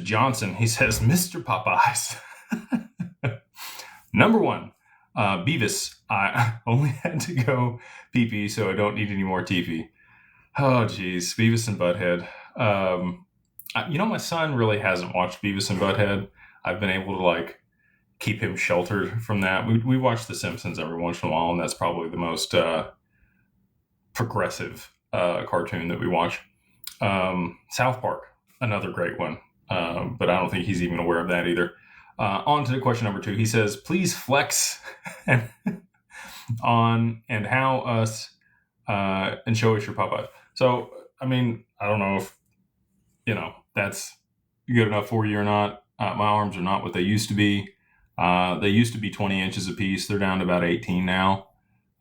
Johnson. He says, Mr. Popeyes. Number one, Beavis. I only had to go pee-pee, so I don't need any more TV. Oh, geez. Beavis and Butthead. My son really hasn't watched Beavis and Butthead. I've been able to, keep him sheltered from that. We watch The Simpsons every once in a while, and that's probably the most progressive cartoon that we watch. South Park, another great one. But I don't think he's even aware of that either. On to question number 2. He says, please flex on and how us and show us your Popeye. So, I don't know if, that's good enough for you or not. My arms are not what they used to be. They used to be 20 inches a piece. They're down to about 18 now.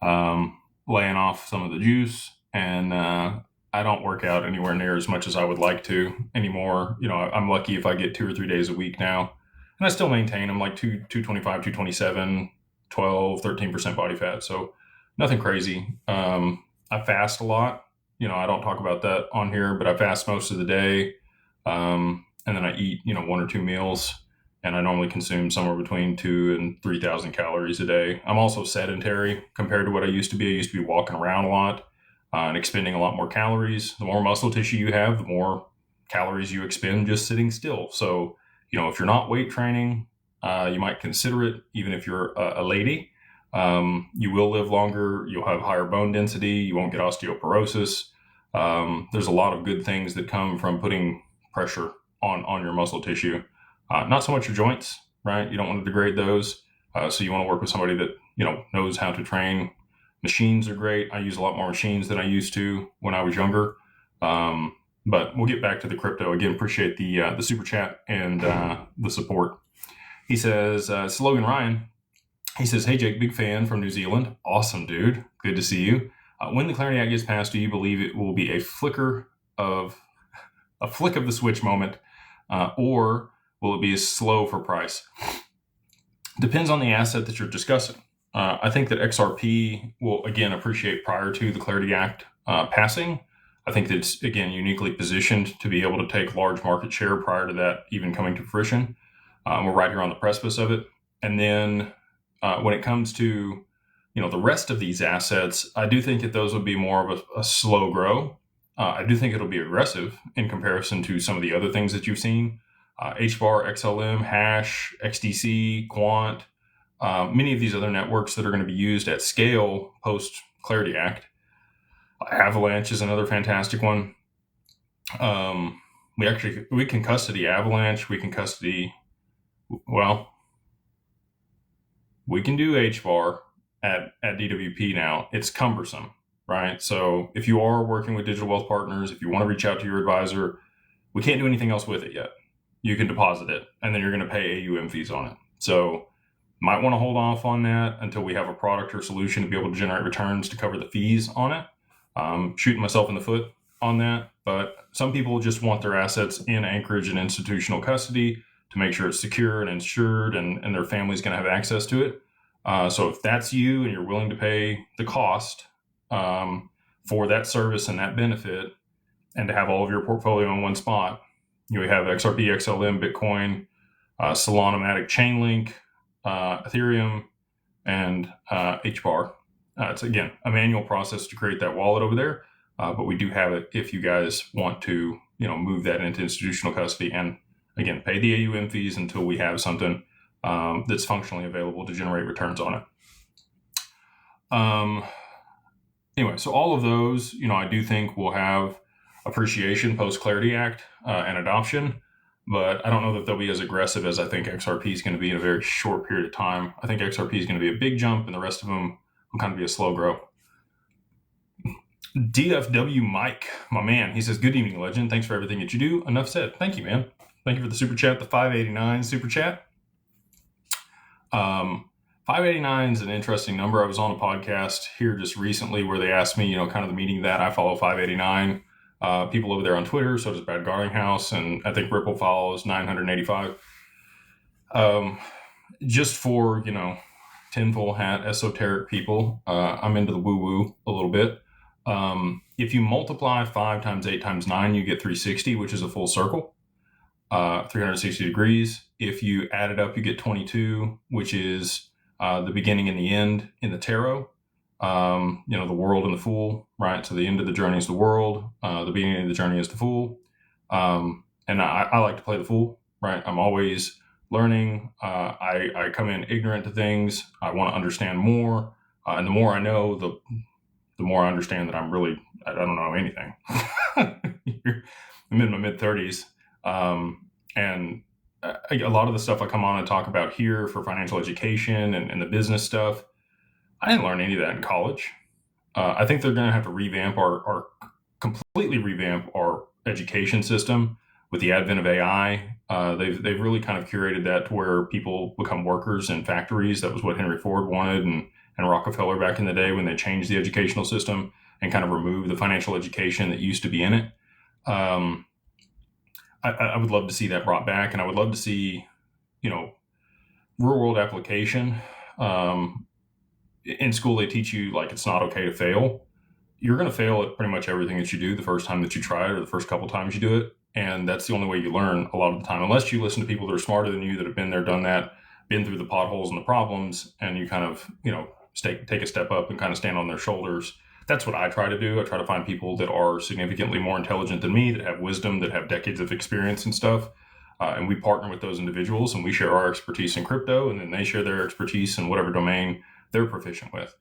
Laying off some of the juice, and I don't work out anywhere near as much as I would like to anymore. I'm lucky if I get 2 or 3 days a week now, and I still maintain I'm like 225, 227, 12, 13% body fat. So nothing crazy. I fast a lot. I don't talk about that on here, but I fast most of the day. And then I eat, 1 or 2 meals, and I normally consume somewhere between 2,000 and 3,000 calories a day. I'm also sedentary compared to what I used to be. I used to be walking around a lot and expending a lot more calories. The more muscle tissue you have, the more calories you expend just sitting still. So, if you're not weight training, you might consider it, even if you're a lady. You will live longer. You'll have higher bone density. You won't get osteoporosis. There's a lot of good things that come from putting pressure on your muscle tissue. Not so much your joints, right? You don't want to degrade those. So you want to work with somebody that, knows how to train. Machines are great. I use a lot more machines than I used to when I was younger. But we'll get back to the crypto. Again, appreciate the super chat and the support. He says, it's Logan Ryan. He says, hey, Jake, big fan from New Zealand. Awesome, dude. Good to see you. When the Clarity Act gets passed, do you believe it will be a flick of the switch moment, or will it be slow for price? Depends on the asset that you're discussing. I think that XRP will, again, appreciate prior to the Clarity Act passing. I think that it's, again, uniquely positioned to be able to take large market share prior to that even coming to fruition. We're right here on the precipice of it. And then when it comes to, the rest of these assets, I do think that those would be more of a slow grow. I do think it'll be aggressive in comparison to some of the other things that you've seen. HBAR, XLM, Hash, XDC, Quant, many of these other networks that are going to be used at scale post Clarity Act. Avalanche is another fantastic one. We can custody Avalanche. We can custody, we can do HBAR at DWP now. It's cumbersome, right? So if you are working with Digital Wealth Partners, if you want to reach out to your advisor, we can't do anything else with it yet. You can deposit it, and then you're going to pay AUM fees on it. So might want to hold off on that until we have a product or solution to be able to generate returns to cover the fees on it. Shooting myself in the foot on that, but some people just want their assets in Anchorage and institutional custody to make sure it's secure and insured and their family's going to have access to it. So if that's you and you're willing to pay the cost for that service and that benefit and to have all of your portfolio in one spot, we have XRP, XLM, Bitcoin, Solana, Matic, Chainlink, Ethereum, and HBAR. It's, again, a manual process to create that wallet over there, but we do have it if you guys want to, move that into institutional custody and, again, pay the AUM fees until we have something that's functionally available to generate returns on it. Anyway, so all of those, I do think will have appreciation post Clarity Act and adoption, but I don't know that they'll be as aggressive as I think XRP is going to be in a very short period of time. I think XRP is going to be a big jump, and the rest of them will kind of be a slow grow. DFW Mike, my man, he says, good evening, legend. Thanks for everything that you do. Enough said. Thank you, man. Thank you for the super chat, the 589 super chat. 589 is an interesting number. I was on a podcast here just recently where they asked me, kind of the meaning that I follow 589 people over there on Twitter. So does Brad Garlinghouse, and I think Ripple follows 985. Just for, tinfoil hat esoteric people, I'm into the woo-woo a little bit. If you multiply 5 times 8 times 9, you get 360, which is a full circle. 360 degrees. If you add it up, you get 22, which is the beginning and the end in the tarot. The world and the fool, right? So the end of the journey is the world. The beginning of the journey is the fool. And I like to play the fool, right? I'm always learning. I come in ignorant to things. I want to understand more. And the more I know, the more I understand that I don't know anything. I'm in my mid 30s. And a lot of the stuff I come on and talk about here for financial education and the business stuff, I didn't learn any of that in college. I think they're going to have to completely revamp our education system with the advent of AI. They've really kind of curated that to where people become workers in factories. That was what Henry Ford wanted and Rockefeller back in the day when they changed the educational system and kind of removed the financial education that used to be in it. I would love to see that brought back, and I would love to see, real world application. In school, they teach you like it's not okay to fail. You're going to fail at pretty much everything that you do the first time that you try it or the first couple times you do it. And that's the only way you learn a lot of the time, unless you listen to people that are smarter than you, that have been there, done that, been through the potholes and the problems, and you kind of, take a step up and kind of stand on their shoulders. That's what I try to do. I try to find people that are significantly more intelligent than me, that have wisdom, that have decades of experience and stuff. And we partner with those individuals and we share our expertise in crypto, and then they share their expertise in whatever domain they're proficient with.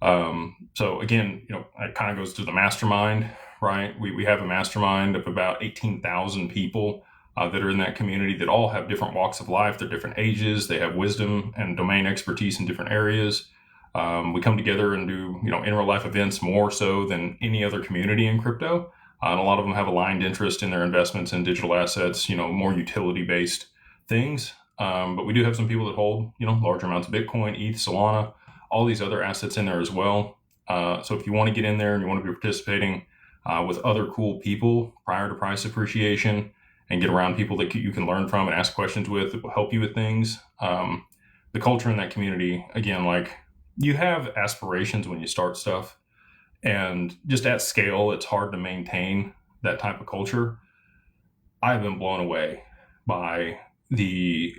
So again, it kind of goes to the mastermind, right? We have a mastermind of about 18,000 people that are in that community that all have different walks of life. They're different ages. They have wisdom and domain expertise in different areas. We come together and do, in real life events more so than any other community in crypto. And a lot of them have aligned interest in their investments in digital assets, more utility based things. But we do have some people that hold, larger amounts of Bitcoin, ETH, Solana, all these other assets in there as well. So if you want to get in there and you want to be participating with other cool people prior to price appreciation and get around people that you can learn from and ask questions with that will help you with things, the culture in that community, again, like you have aspirations when you start stuff, and just at scale, it's hard to maintain that type of culture. I've been blown away by the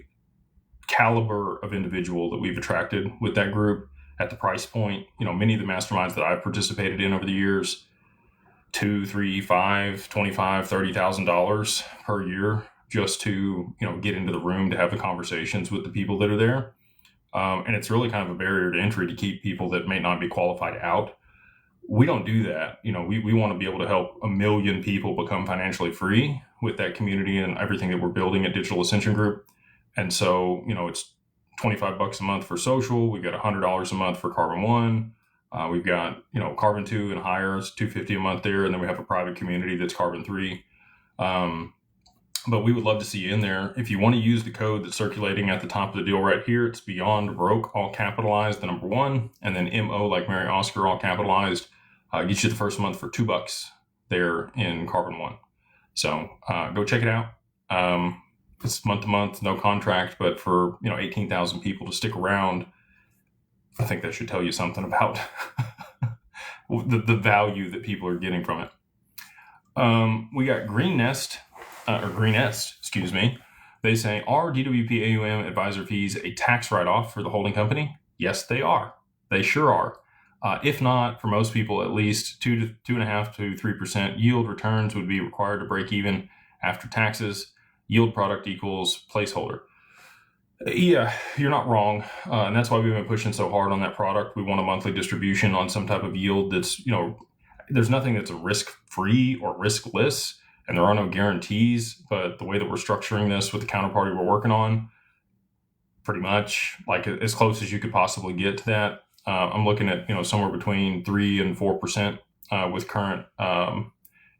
caliber of individual that we've attracted with that group at the price point. Many of the masterminds that I've participated in over the years, $2, $3, $5, $25, $30,000 per year just to, get into the room to have the conversations with the people that are there. And it's really kind of a barrier to entry to keep people that may not be qualified out. We don't do that. We want to be able to help 1 million people become financially free with that community and everything that we're building at Digital Ascension Group. And so, it's $25 a month for social. We've got $100 a month for Carbon One. We've got, Carbon 2 and higher. It's $250 a month there. And then we have a private community that's Carbon 3. But we would love to see you in there. If you want to use the code that's circulating at the top of the deal right here, it's Beyond Broke, all capitalized, the number 1, and then MO like Mary Oscar, all capitalized. Get you the first month for $2 there in Carbon One. So go check it out. It's month to month, no contract, but for 18,000 people to stick around, I think that should tell you something about the value that people are getting from it. We got Green Nest, excuse me. They say, are DWP AUM advisor fees a tax write-off for the holding company? Yes, they are. They sure are. If not, for most people, at least 2.5 to 3% yield returns would be required to break even after taxes. Yield product equals placeholder. Yeah, you're not wrong. And that's why we've been pushing so hard on that product. We want a monthly distribution on some type of yield that's, there's nothing that's a risk-free or riskless, and there are no guarantees. But the way that we're structuring this with the counterparty we're working on, pretty much like as close as you could possibly get to that. I'm looking at, somewhere between 3 and 4% with current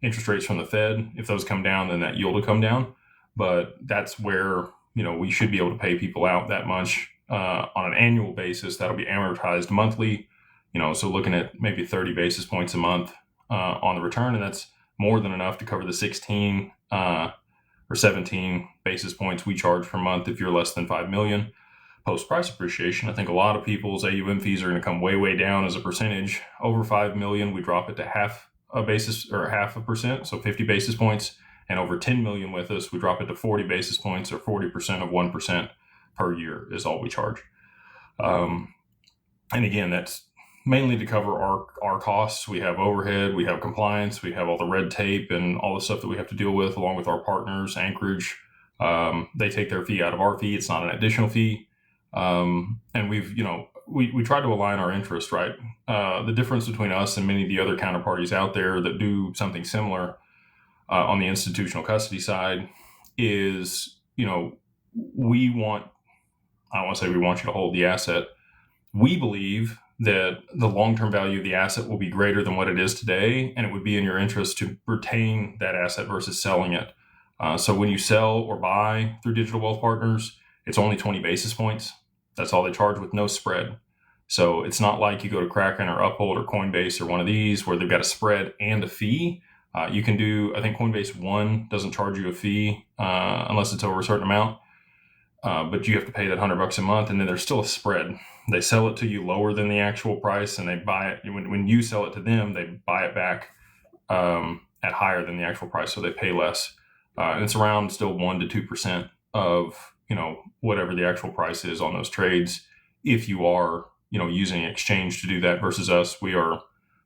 interest rates from the Fed. If those come down, then that yield will come down. But that's where, we should be able to pay people out that much on an annual basis. That'll be amortized monthly, so looking at maybe 30 basis points a month on the return. And that's more than enough to cover the 16 or 17 basis points we charge per month if you're less than 5 million. Post price appreciation, I think a lot of people's AUM fees are going to come way, way down as a percentage. Over 5 million, we drop it to half a percent, so 50 basis points. and over 10 million with us, we drop it to 40 basis points, or 40% of 1% per year is all we charge. And again, that's mainly to cover our costs. We have overhead, we have compliance, we have all the red tape and all the stuff that we have to deal with, along with our partners, Anchorage. They take their fee out of our fee. It's not an additional fee. And we try to align our interest, right? The difference between us and many of the other counterparties out there that do something similar on the institutional custody side is, we want, I don't want to say we want you to hold the asset. We believe that the long-term value of the asset will be greater than what it is today, and it would be in your interest to retain that asset versus selling it. So when you sell or buy through Digital Wealth Partners, it's only 20 basis points. That's all they charge, with no spread. So it's not like you go to Kraken or Uphold or Coinbase or one of these where they've got a spread and a fee. You can do, I think Coinbase One doesn't charge you a fee unless it's over a certain amount. But you have to pay that $100 a month, and then there's still a spread. They sell it to you lower than the actual price, and they buy it. When you sell it to them, they buy it back at higher than the actual price, so they pay less. And it's around still 1% to 2% of whatever the actual price is on those trades. If you are using exchange to do that versus us, we are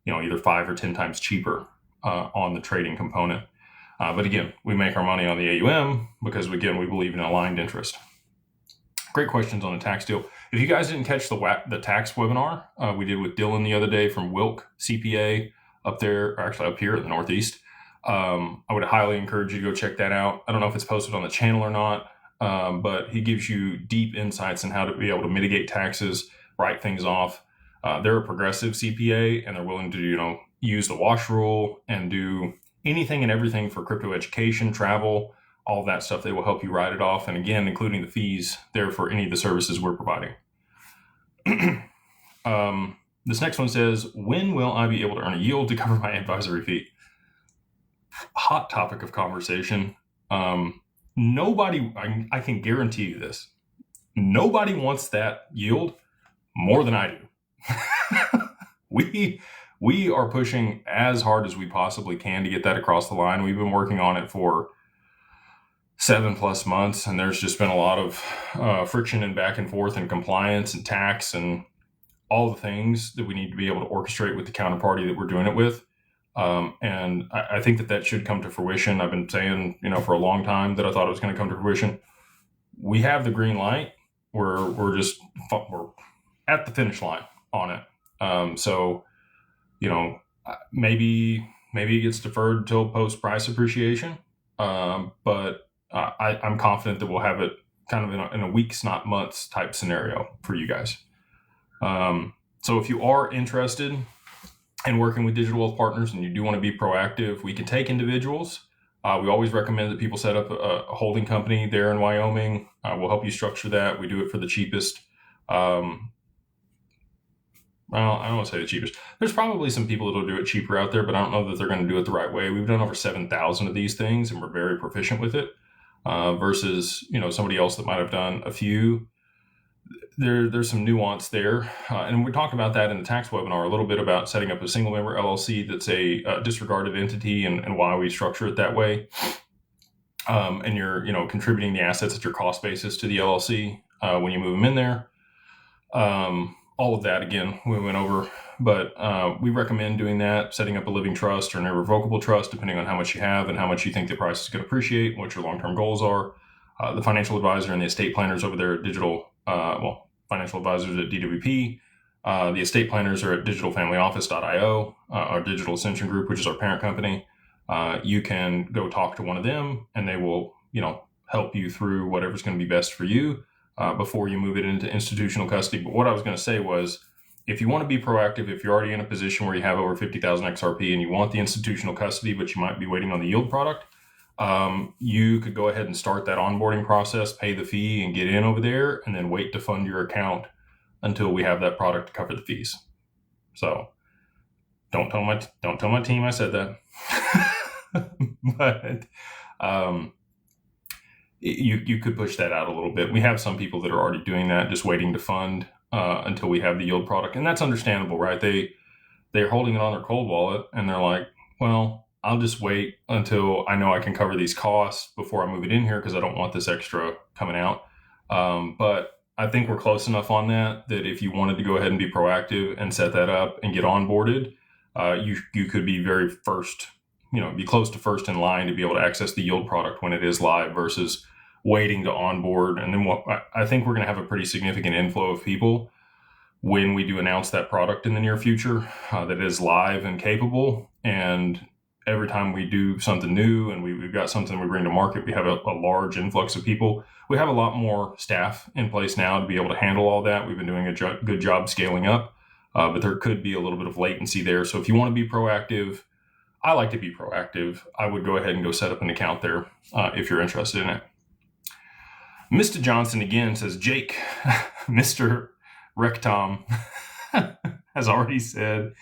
either 5 or 10 times cheaper on the trading component. But again, we make our money on the AUM because again we believe in aligned interest. Great questions on the tax deal. If you guys didn't catch the tax webinar we did with Dylan the other day from Wilk CPA up there, or actually up here in the Northeast, I would highly encourage you to go check that out. I don't know if it's posted on the channel or not, but he gives you deep insights on how to be able to mitigate taxes, write things off. They're a progressive CPA, and they're willing to use the wash rule and do anything and everything for crypto education, travel, all of that stuff. They will help you write it off, and again, including the fees there for any of the services we're providing. This next one says, when will I be able to earn a yield to cover my advisory fee? Hot topic of conversation. Nobody, I can guarantee you this, nobody wants that yield more than I do. We are pushing as hard as we possibly can to get that across the line. We've been working on it for 7+ months, and there's just been a lot of friction and back and forth and compliance and tax and all the things that we need to be able to orchestrate with the counterparty that we're doing it with. And I think that should come to fruition. I've been saying, for a long time that I thought it was going to come to fruition. We have the green light. We're at the finish line on it. So, maybe it gets deferred till post price appreciation. But I'm confident that we'll have it kind of in a weeks, not months type scenario for you guys. So if you are interested in working with Digital Wealth Partners and you do want to be proactive, we can take individuals. We always recommend that people set up a holding company there in Wyoming. We'll help you structure that. We do it for the cheapest. Well, I don't want to say the cheapest. There's probably some people that'll do it cheaper out there, but I don't know that they're going to do it the right way. We've done over 7,000 of these things, and we're very proficient with it. Versus somebody else that might have done a few. There's some nuance there, and we talked about that in the tax webinar a little bit about setting up a single member LLC that's a disregarded entity and why we structure it that way. And you're contributing the assets at your cost basis to the LLC when you move them in there. All of that again we went over, but we recommend doing that, setting up a living trust or an irrevocable trust depending on how much you have and how much you think the price is going to appreciate, what your long-term goals are. The financial advisor and the estate planners over there at financial advisors at DWP. The estate planners are at digitalfamilyoffice.io, our Digital Ascension Group, which is our parent company. You can go talk to one of them and they will, help you through whatever's going to be best for you before you move it into institutional custody. But what I was going to say was, if you want to be proactive, if you're already in a position where you have over 50,000 XRP and you want the institutional custody, but you might be waiting on the yield product, you could go ahead and start that onboarding process, pay the fee and get in over there, and then wait to fund your account until we have that product to cover the fees. So don't tell my team I said that. But you could push that out a little bit. We have some people that are already doing that, just waiting to fund until we have the yield product, and that's understandable, right? They're holding it on their cold wallet, and they're like, well, I'll just wait until I know I can cover these costs before I move it in here because I don't want this extra coming out. But I think we're close enough on that if you wanted to go ahead and be proactive and set that up and get onboarded, you could be very first, be close to first in line to be able to access the yield product when it is live versus waiting to onboard. And then I think we're going to have a pretty significant inflow of people when we do announce that product in the near future that is live and capable. And every time we do something new and we've got something we bring to market, we have a large influx of people. We have a lot more staff in place now to be able to handle all that. We've been doing a good job scaling up, but there could be a little bit of latency there. So if you want to be proactive, I like to be proactive. I would go ahead and go set up an account there if you're interested in it. Mr. Johnson again says, Jake, Mr. Rectom has already said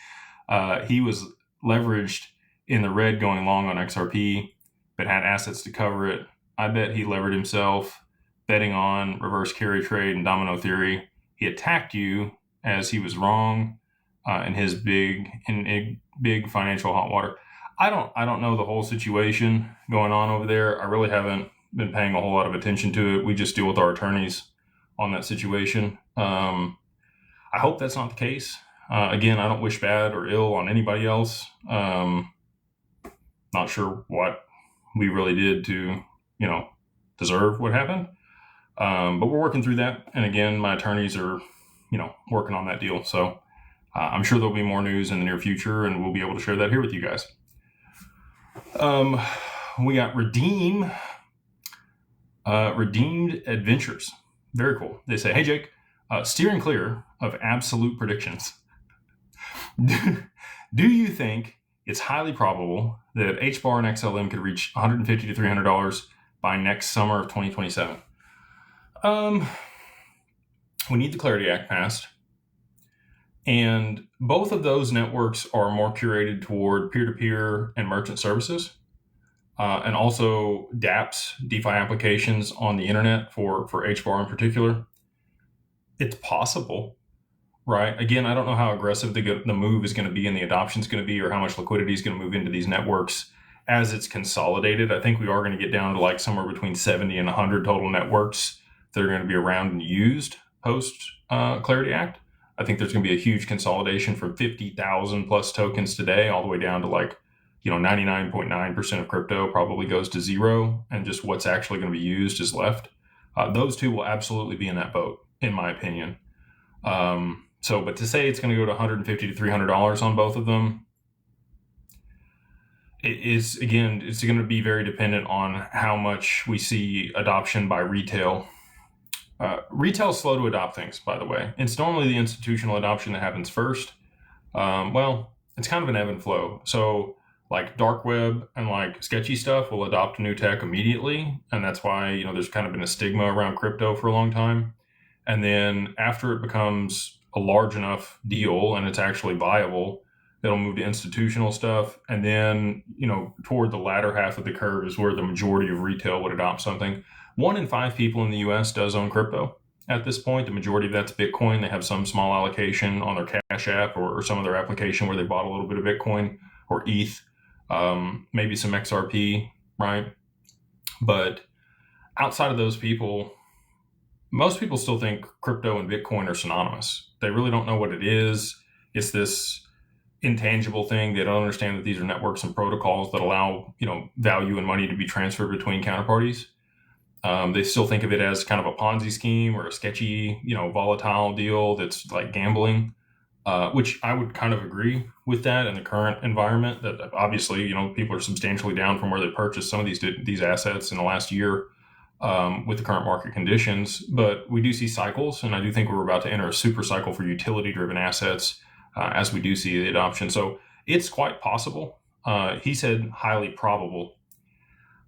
he was leveraged in the red going long on XRP, but had assets to cover it. I bet he levered himself betting on reverse carry trade and domino theory. He attacked you as he was wrong in his big financial hot water. I don't know the whole situation going on over there. I really haven't been paying a whole lot of attention to it. We just deal with our attorneys on that situation. I hope that's not the case. Again, I don't wish bad or ill on anybody else. Not sure what we really did to, deserve what happened. But we're working through that. And again, my attorneys are, working on that deal. So I'm sure there'll be more news in the near future and we'll be able to share that here with you guys. We got Redeemed Adventures. Very cool. They say, hey, Jake, steering clear of absolute predictions. Do you think it's highly probable that HBAR and XLM could reach $150 to $300 by next summer of 2027? We need the Clarity Act passed. And both of those networks are more curated toward peer-to-peer and merchant services. And also dApps, DeFi applications on the internet for HBAR in particular. It's possible, right? Again, I don't know how aggressive the move is going to be and the adoption is going to be, or how much liquidity is going to move into these networks as it's consolidated. I think we are going to get down to like somewhere between 70 and 100 total networks that are going to be around and used post Clarity Act. I think there's going to be a huge consolidation from 50,000 plus tokens today all the way down to 99.9% of crypto probably goes to zero, and just what's actually going to be used is left. Those two will absolutely be in that boat, in my opinion. But to say it's going to go to $150 to $300 on both of them, it's going to be very dependent on how much we see adoption by retail. Retail is slow to adopt things, by the way. It's normally the institutional adoption that happens first. It's kind of an ebb and flow. So like dark web and like sketchy stuff will adopt new tech immediately. And that's why, there's kind of been a stigma around crypto for a long time. And then after it becomes a large enough deal and it's actually viable, it'll move to institutional stuff. And then, toward the latter half of the curve is where the majority of retail would adopt something. 1 in 5 people in the US does own crypto at this point. The majority of that's Bitcoin. They have some small allocation on their Cash App or some other application where they bought a little bit of Bitcoin or ETH, maybe some XRP, right? But outside of those people, most people still think crypto and Bitcoin are synonymous. They really don't know what it is. It's this intangible thing. They don't understand that these are networks and protocols that allow, value and money to be transferred between counterparties. They still think of it as kind of a Ponzi scheme or a sketchy, volatile deal that's like gambling, which I would kind of agree with that in the current environment. That obviously, people are substantially down from where they purchased some of these assets in the last year with the current market conditions. But we do see cycles, and I do think we're about to enter a super cycle for utility-driven assets as we do see the adoption. So it's quite possible. He said highly probable.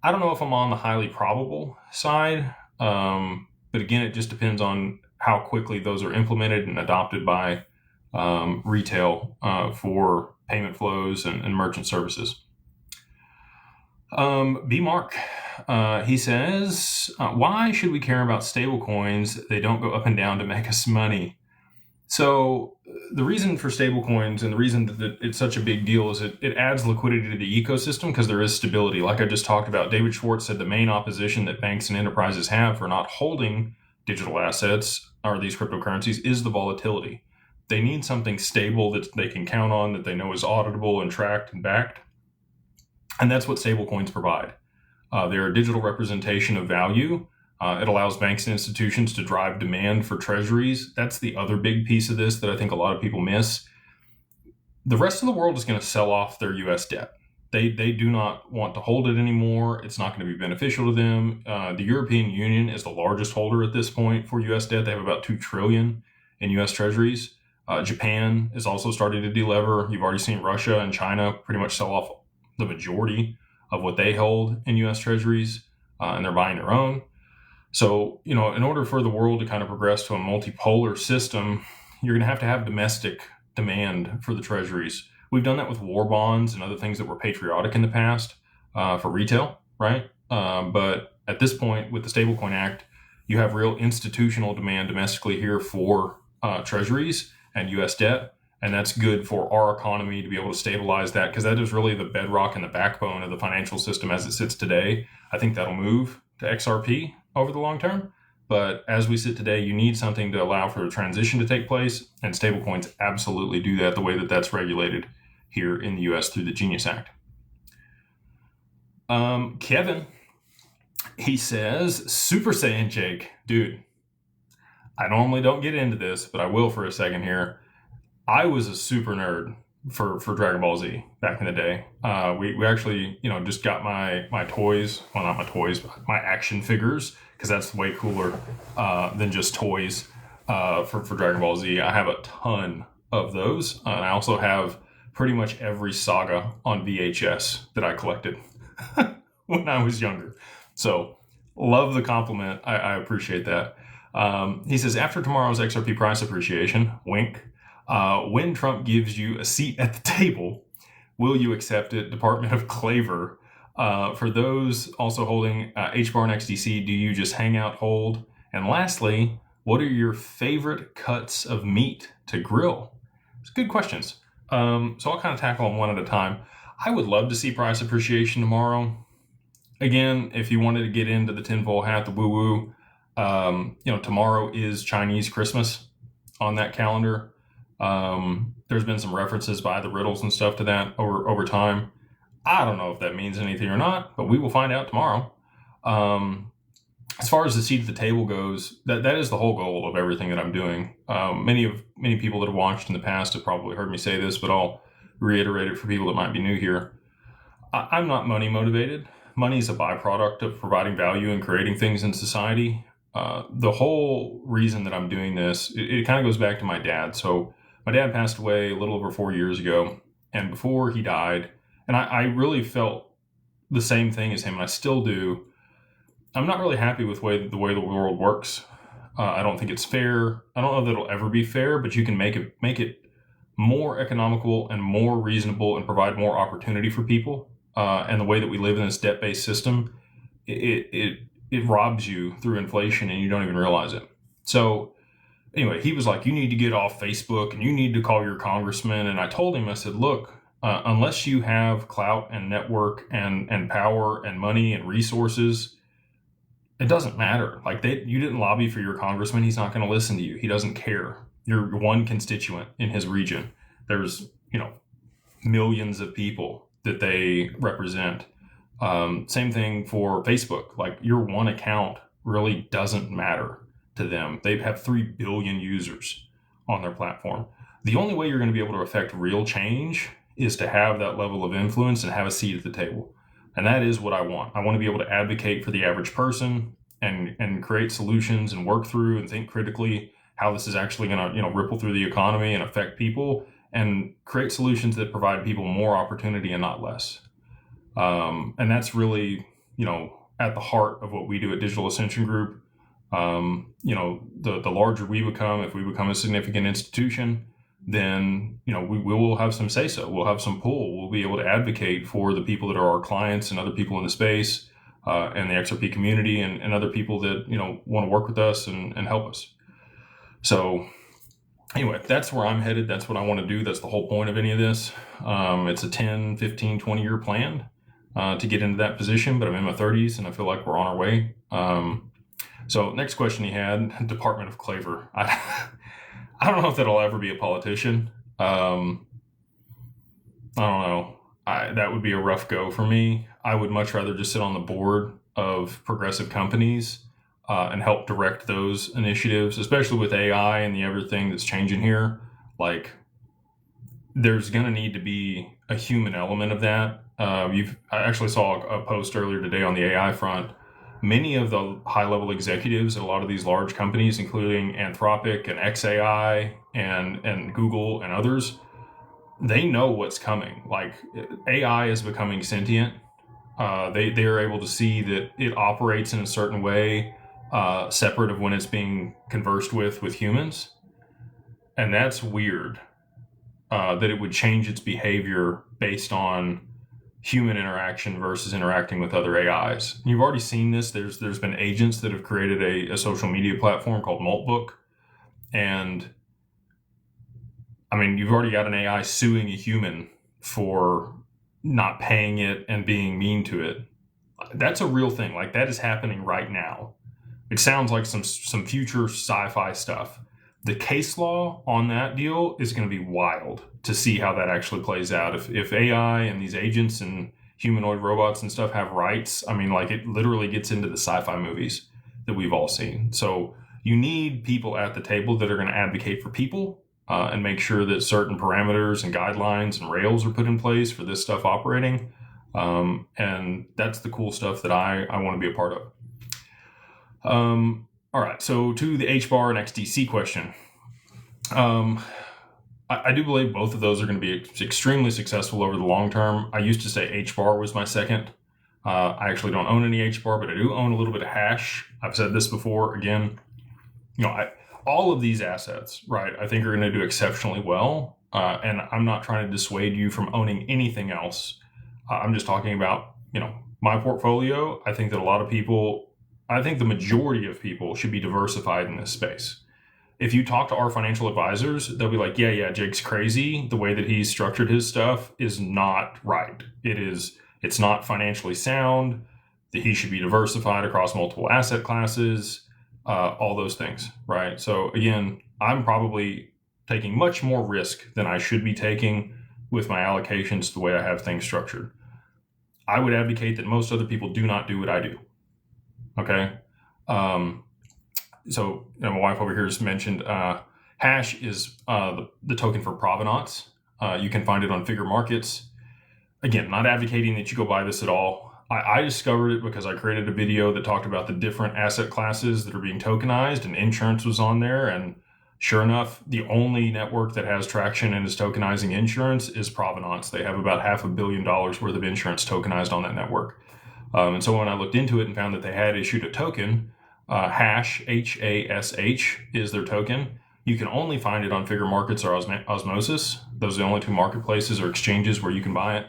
I don't know if I'm on the highly probable side, but again, it just depends on how quickly those are implemented and adopted by retail for payment flows and merchant services. B Mark, he says, why should we care about stable coins? They don't go up and down to make us money. So the reason for stablecoins and the reason that it's such a big deal is it adds liquidity to the ecosystem because there is stability. Like I just talked about, David Schwartz said the main opposition that banks and enterprises have for not holding digital assets or these cryptocurrencies is the volatility. They need something stable that they can count on, that they know is auditable and tracked and backed. And that's what stablecoins provide. They're a digital representation of value. It allows banks and institutions to drive demand for treasuries. That's the other big piece of this that I think a lot of people miss. The rest of the world is going to sell off their U.S. debt. They do not want to hold it anymore. It's not going to be beneficial to them. The European Union is the largest holder at this point for U.S. debt. They have about $2 trillion in U.S. treasuries. Japan is also starting to delever. You've already seen Russia and China pretty much sell off the majority of what they hold in U.S. treasuries, and they're buying their own. So, in order for the world to kind of progress to a multipolar system, you're going to have domestic demand for the treasuries. We've done that with war bonds and other things that were patriotic in the past for retail, right? But at this point, with the Stablecoin Act, you have real institutional demand domestically here for treasuries and U.S. debt. And that's good for our economy to be able to stabilize that, because that is really the bedrock and the backbone of the financial system as it sits today. I think that'll move to XRP over the long term. But as we sit today, you need something to allow for the transition to take place. And stablecoins absolutely do that the way that that's regulated here in the U.S. through the Genius Act. Kevin, he says, Super Saiyan Jake, dude, I normally don't get into this, but I will for a second here. I was a super nerd for Dragon Ball Z back in the day. We actually, just got my toys. Well, not my toys, but my action figures, because that's way cooler than just toys for Dragon Ball Z. I have a ton of those. And I also have pretty much every saga on VHS that I collected when I was younger. So love the compliment. I appreciate that. He says, after tomorrow's XRP price appreciation, wink, when Trump gives you a seat at the table, will you accept it? Department of Claver. For those also holding HBAR and XDC, do you just hang out, hold? And lastly, what are your favorite cuts of meat to grill? It's good questions. So I'll kind of tackle them one at a time. I would love to see price appreciation tomorrow. Again, if you wanted to get into the tinfoil hat, the woo-woo, tomorrow is Chinese Christmas on that calendar. There's been some references by the riddles and stuff to that over time. I don't know if that means anything or not, but we will find out tomorrow. As far as the seat at the table goes, that is the whole goal of everything that I'm doing. Many people that have watched in the past have probably heard me say this, but I'll reiterate it for people that might be new here. I'm not money motivated. Money is a byproduct of providing value and creating things in society. The whole reason that I'm doing this, it kind of goes back to my dad. So my dad passed away a little over 4 years ago, and before he died, and I really felt the same thing as him, and I still do. I'm not really happy with the way the world works. I don't think it's fair. I don't know that it'll ever be fair, but you can make it more economical and more reasonable and provide more opportunity for people. And the way that we live in this debt-based system, it robs you through inflation and you don't even realize it. So anyway, he was like, you need to get off Facebook and you need to call your congressman. And I told him, I said, look, unless you have clout and network and power and money and resources, it doesn't matter. Like you didn't lobby for your congressman. He's not going to listen to you. He doesn't care. You're one constituent in his region. There's, millions of people that they represent. Same thing for Facebook. Like your one account really doesn't matter to them. They have 3 billion users on their platform. The only way you're going to be able to affect real change is to have that level of influence and have a seat at the table. And that is what I want. I want to be able to advocate for the average person and create solutions and work through and think critically how this is actually going to, ripple through the economy and affect people, and create solutions that provide people more opportunity and not less. And that's really, at the heart of what we do at Digital Ascension Group. The larger we become, if we become a significant institution, then, we will have some say-so. We'll have some pull. We'll be able to advocate for the people that are our clients and other people in the space, and the XRP community and other people that, want to work with us and help us. So anyway, that's where I'm headed. That's what I want to do. That's the whole point of any of this. It's a 10, 15, 20 year plan to get into that position, but I'm in my 30s and I feel like we're on our way. So next question he had, Department of Claver. I don't know if that'll ever be a politician. I don't know. That would be a rough go for me. I would much rather just sit on the board of progressive companies and help direct those initiatives, especially with AI and the everything that's changing here. Like, there's going to need to be a human element of that. I actually saw a post earlier today on the AI front. Many of the high-level executives at a lot of these large companies, including Anthropic and XAI and Google and others, they know what's coming. Like, AI is becoming sentient. They are able to see that it operates in a certain way, separate of when it's being conversed with humans, and that's weird. That it would change its behavior based on human interaction versus interacting with other AIs. You've already seen this. There's been agents that have created a social media platform called Maltbook, and I mean, you've already got an AI suing a human for not paying it and being mean to it. That's a real thing. Like, that is happening right now. It sounds like some future sci-fi stuff. The case law on that deal is going to be wild to see how that actually plays out. If AI and these agents and humanoid robots and stuff have rights, I mean, like, it literally gets into the sci-fi movies that we've all seen. So you need people at the table that are going to advocate for people and make sure that certain parameters and guidelines and rails are put in place for this stuff operating. And that's the cool stuff that I want to be a part of. All right, so to the HBAR and XDC question. I do believe both of those are going to be extremely successful over the long term. I used to say HBAR was my second. I actually don't own any HBAR, but I do own a little bit of hash. I've said this before. Again, all of these assets, right, I think are going to do exceptionally well. And I'm not trying to dissuade you from owning anything else. I'm just talking about, my portfolio. I think that I think the majority of people should be diversified in this space. If you talk to our financial advisors, they'll be like, yeah, Jake's crazy. The way that he's structured his stuff is not right. It's not financially sound, that he should be diversified across multiple asset classes, all those things, right? So again, I'm probably taking much more risk than I should be taking with my allocations the way I have things structured. I would advocate that most other people do not do what I do. Okay. So my wife over here has mentioned hash is the token for provenance. You can find it on Figure Markets. Again, not advocating that you go buy this at all. I discovered it because I created a video that talked about the different asset classes that are being tokenized, and insurance was on there. And sure enough, the only network that has traction and is tokenizing insurance is Provenance. They have about $500 million worth of insurance tokenized on that network. And so when I looked into it and found that they had issued a token, hash, HASH is their token. You can only find it on Figure Markets or Osmosis. Those are the only two marketplaces or exchanges where you can buy it.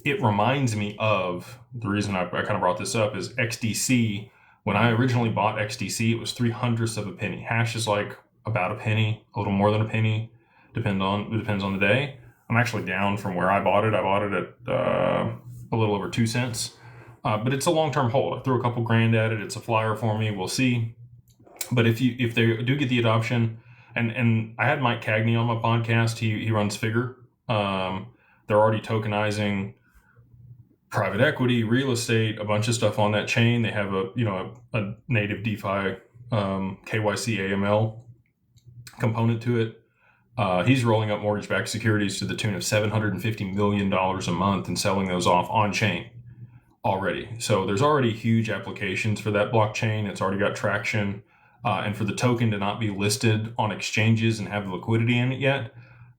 It reminds me of, the reason I kind of brought this up is XDC. When I originally bought XDC, it was 0.03 of a penny. Hash is like about a penny, a little more than a penny. It depends on the day. I'm actually down from where I bought it. I bought it at a little over 2 cents. But it's a long-term hold. I threw a couple grand at it. It's a flyer for me. We'll see. But if they do get the adoption, and I had Mike Cagney on my podcast. He runs Figure. They're already tokenizing private equity, real estate, a bunch of stuff on that chain. They have a native DeFi KYC AML component to it. He's rolling up mortgage-backed securities to the tune of $750 million a month and selling those off on chain already. So there's already huge applications for that blockchain. It's already got traction. And for the token to not be listed on exchanges and have liquidity in it yet,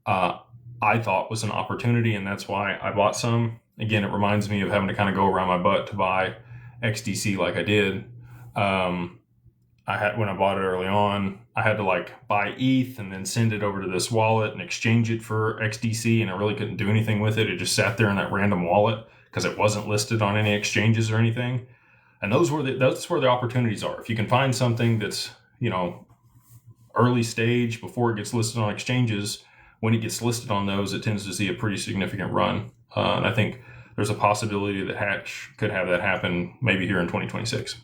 I thought was an opportunity, and that's why I bought some. Again, it reminds me of having to kind of go around my butt to buy XDC like I did. When I bought it early on, I had to buy ETH and then send it over to this wallet and exchange it for XDC, and I really couldn't do anything with it. It just sat there in that random wallet because it wasn't listed on any exchanges or anything. And that's where the opportunities are. If you can find something that's, early stage before it gets listed on exchanges, when it gets listed on those, it tends to see a pretty significant run. And I think there's a possibility that Hatch could have that happen maybe here in 2026.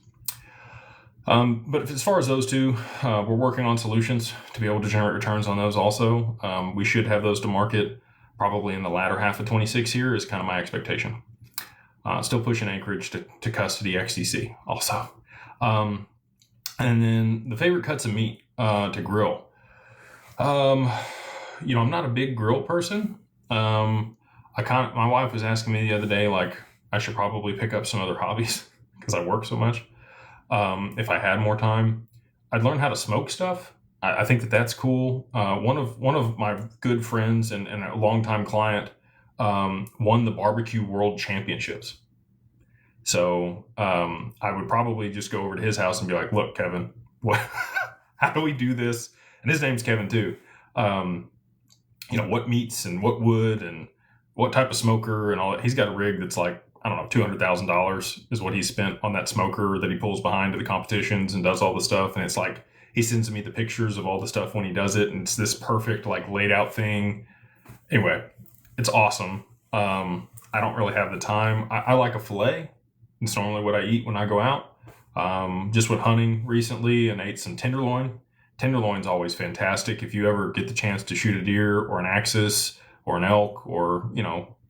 But as far as those two, we're working on solutions to be able to generate returns on those also. We should have those to market probably in the latter half of 26 here is kind of my expectation. Still pushing Anchorage to custody XDC also. And then the favorite cuts of meat to grill. I'm not a big grill person. My wife was asking me the other day, like, I should probably pick up some other hobbies because I work so much. If I had more time, I'd learn how to smoke stuff. I think that's cool. One of my good friends and a longtime client won the barbecue world championships. So I would probably just go over to his house and be like, "Look, Kevin, how do we do this?" And his name's Kevin too. What meats and what wood and what type of smoker and all that. He's got a rig that's like, I don't know, $200,000 is what he spent on that smoker that he pulls behind to the competitions and does all the stuff. And it's like, he sends me the pictures of all the stuff when he does it. And it's this perfect, like, laid out thing. Anyway, it's awesome. I don't really have the time. I like a filet. It's normally what I eat when I go out. Just went hunting recently and ate some tenderloin. Tenderloin's always fantastic. If you ever get the chance to shoot a deer or an axis or an elk or,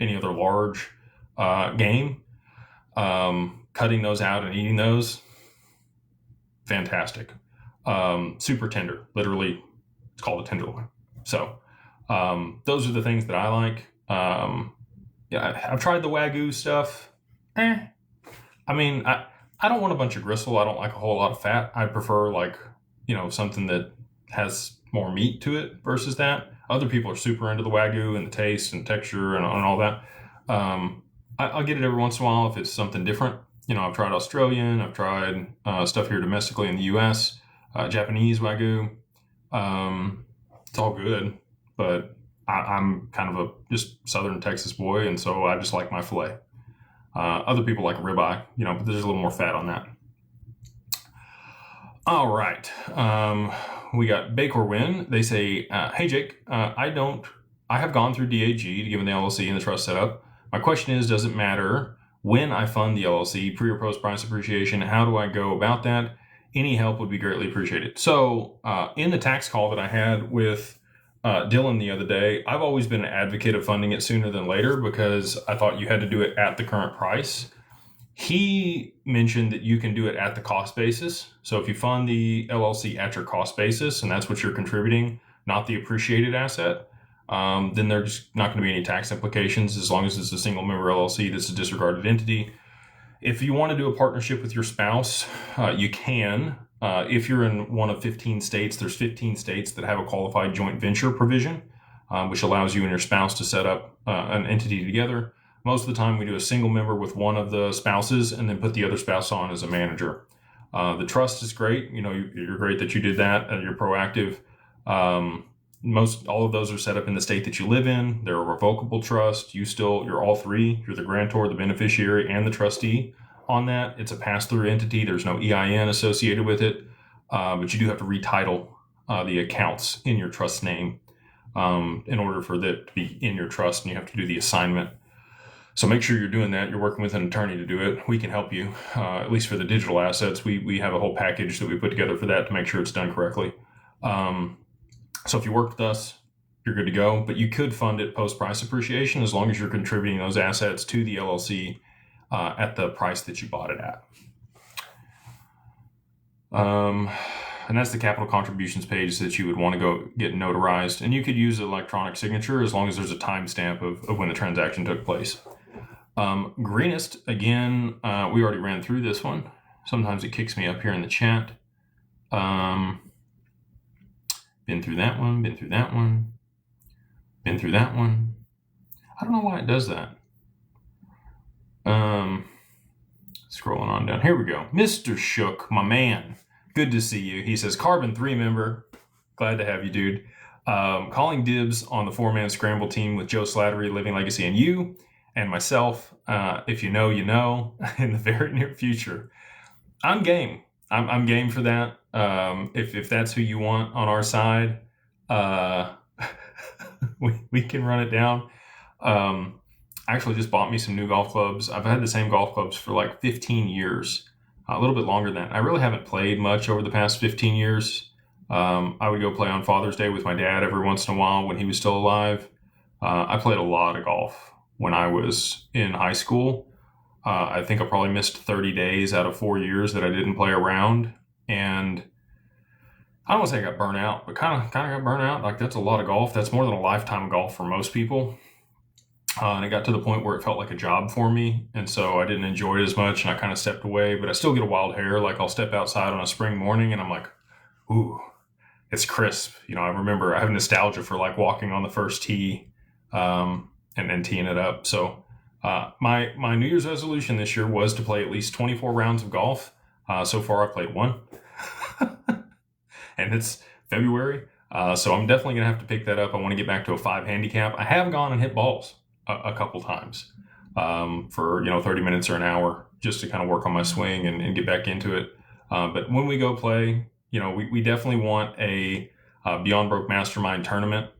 any other large game, cutting those out and eating those, fantastic. Super tender, literally, it's called a tenderloin. So those are the things that I like. I've tried the Wagyu stuff. I don't want a bunch of gristle. I don't like a whole lot of fat. I prefer something that has more meat to it versus that. Other people are super into the Wagyu and the taste and texture and all that. I'll get it every once in a while if it's something different. I've tried Australian, I've tried stuff here domestically in the US, Japanese Wagyu. It's all good, but I'm kind of a just Southern Texas boy, and so I just like my filet. Other people like ribeye, but there's a little more fat on that. All right. We got Baker Win. They say, hey, Jake, I have gone through DAG to give them the LLC and the trust setup. My question is, does it matter when I fund the LLC, pre or post price appreciation? How do I go about that? Any help would be greatly appreciated. So in the tax call that I had with Dylan the other day, I've always been an advocate of funding it sooner than later because I thought you had to do it at the current price. He mentioned that you can do it at the cost basis. So if you fund the LLC at your cost basis, and that's what you're contributing, not the appreciated asset, then there's not going to be any tax implications as long as it's a single member LLC that's a disregarded entity. If you want to do a partnership with your spouse, you can. If you're in one of 15 states, there's 15 states that have a qualified joint venture provision, which allows you and your spouse to set up an entity together. Most of the time we do a single member with one of the spouses and then put the other spouse on as a manager. The trust is great. You're great that you did that. You're proactive. All of those are set up in the state that you live in. They're a revocable trust. You're all three. You're the grantor, the beneficiary, and the trustee on that. It's a pass-through entity. There's no EIN associated with it, but you do have to retitle the accounts in your trust name in order for that to be in your trust, and you have to do the assignment. So make sure you're doing that. You're working with an attorney to do it. We can help you, at least for the digital assets. We have a whole package that we put together for that to make sure it's done correctly. So if you work with us, you're good to go. But you could fund it post-price appreciation as long as you're contributing those assets to the LLC at the price that you bought it at. And that's the capital contributions page that you would want to go get notarized. And you could use electronic signature as long as there's a timestamp of when the transaction took place. Greenest, again, we already ran through this one. Sometimes it kicks me up here in the chat. Been through that one, been through that one, been through that one. I don't know why it does that. Scrolling on down. Here we go. Mr. Shook, my man. Good to see you. He says, Carbon 3 member. Glad to have you, dude. Calling dibs on the 4-man scramble team with Joe Slattery, Living Legacy, and you and myself. If you know, in the very near future. I'm game. I'm game for that. If that's who you want on our side, uh, we can run it down. I actually just bought me some new golf clubs. I've had the same golf clubs for like 15 years, a little bit longer than that. I really haven't played much over the past 15 years. I would go play on Father's Day with my dad every once in a while when he was still alive. I played a lot of golf when I was in high school. I think I probably missed 30 days out of 4 years that I didn't play around. And I don't want to say I got burnt out, but kind of got burnt out. Like, that's a lot of golf. That's more than a lifetime of golf for most people. And it got to the point where it felt like a job for me. And so I didn't enjoy it as much, and I kind of stepped away. But I still get a wild hair. Like, I'll step outside on a spring morning and I'm like, ooh, it's crisp. I remember I have nostalgia for like walking on the first tee and then teeing it up. So my New Year's resolution this year was to play at least 24 rounds of golf. So far I've played one. And it's February. So I'm definitely going to have to pick that up. I want to get back to a 5 handicap. I have gone and hit balls a couple times for 30 minutes or an hour just to kind of work on my swing and get back into it. But when we go play, we definitely want a Beyond Broke Mastermind tournament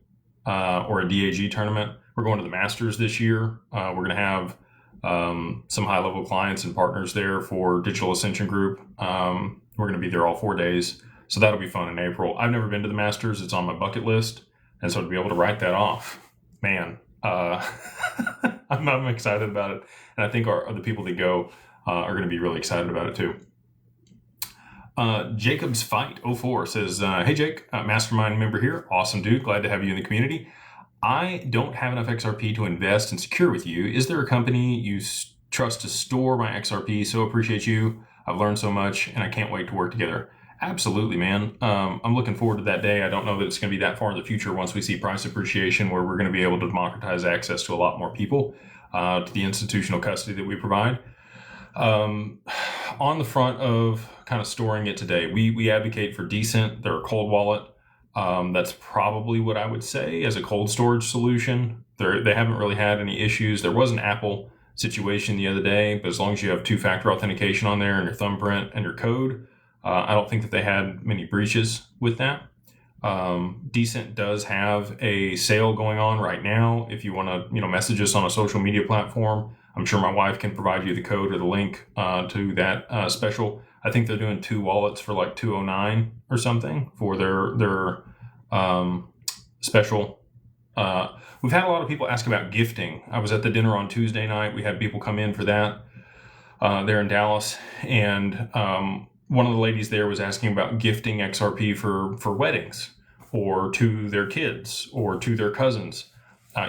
or a DAG tournament. We're going to the Masters this year. We're going to have some high-level clients and partners there for Digital Ascension Group. We're going to be there all 4 days. So that'll be fun in April. I've never been to the Masters. It's on my bucket list. And so to be able to write that off, man, I'm excited about it. And I think the people that go are going to be really excited about it too. Jacob's Fight 04 says, hey Jake, mastermind member here. Awesome dude. Glad to have you in the community. I don't have enough XRP to invest and secure with you. Is there a company you trust to store my XRP? So appreciate you. I've learned so much and I can't wait to work together. Absolutely, man. I'm looking forward to that day. I don't know that it's going to be that far in the future once we see price appreciation where we're going to be able to democratize access to a lot more people, to the institutional custody that we provide. On the front of kind of storing it today, we advocate for Decent. They're a cold wallet. That's probably what I would say as a cold storage solution. They haven't really had any issues. There was an Apple situation the other day, but as long as you have two-factor authentication on there and your thumbprint and your code, I don't think that they had many breaches with that. Decent does have a sale going on right now. If you want to, message us on a social media platform, I'm sure my wife can provide you the code or the link to that special. I think they're doing 2 wallets for like $209 or something for their special. We've had a lot of people ask about gifting. I was at the dinner on Tuesday night. We had people come in for that there in Dallas, and one of the ladies there was asking about gifting XRP for weddings or to their kids or to their cousins.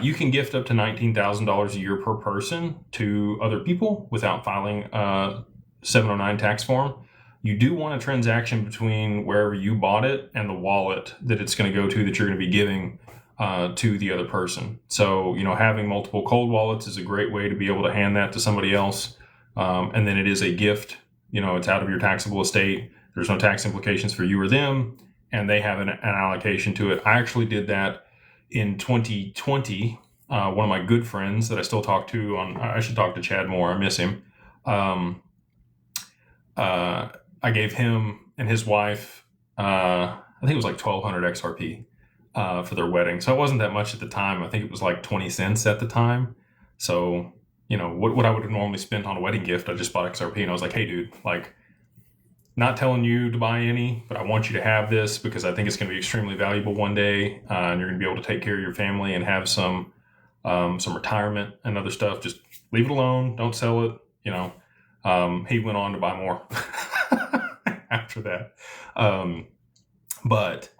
You can gift up to $19,000 a year per person to other people without filing a 709 tax form. You do want a transaction between wherever you bought it and the wallet that it's going to go to that you're going to be giving to the other person. So, having multiple cold wallets is a great way to be able to hand that to somebody else. And then it is a gift. It's out of your taxable estate. There's no tax implications for you or them, and they have an allocation to it. I actually did that in 2020. One of my good friends that I still talk to I should talk to Chad more. I miss him. I gave him and his wife, I think it was like 1,200 XRP for their wedding. So it wasn't that much at the time. I think it was like 20 cents at the time. So what I would have normally spent on a wedding gift, I just bought XRP, and I was like, hey dude, like, not telling you to buy any, but I want you to have this because I think it's going to be extremely valuable one day, and you're going to be able to take care of your family and have some retirement and other stuff. Just leave it alone. Don't sell it. He went on to buy more after that. But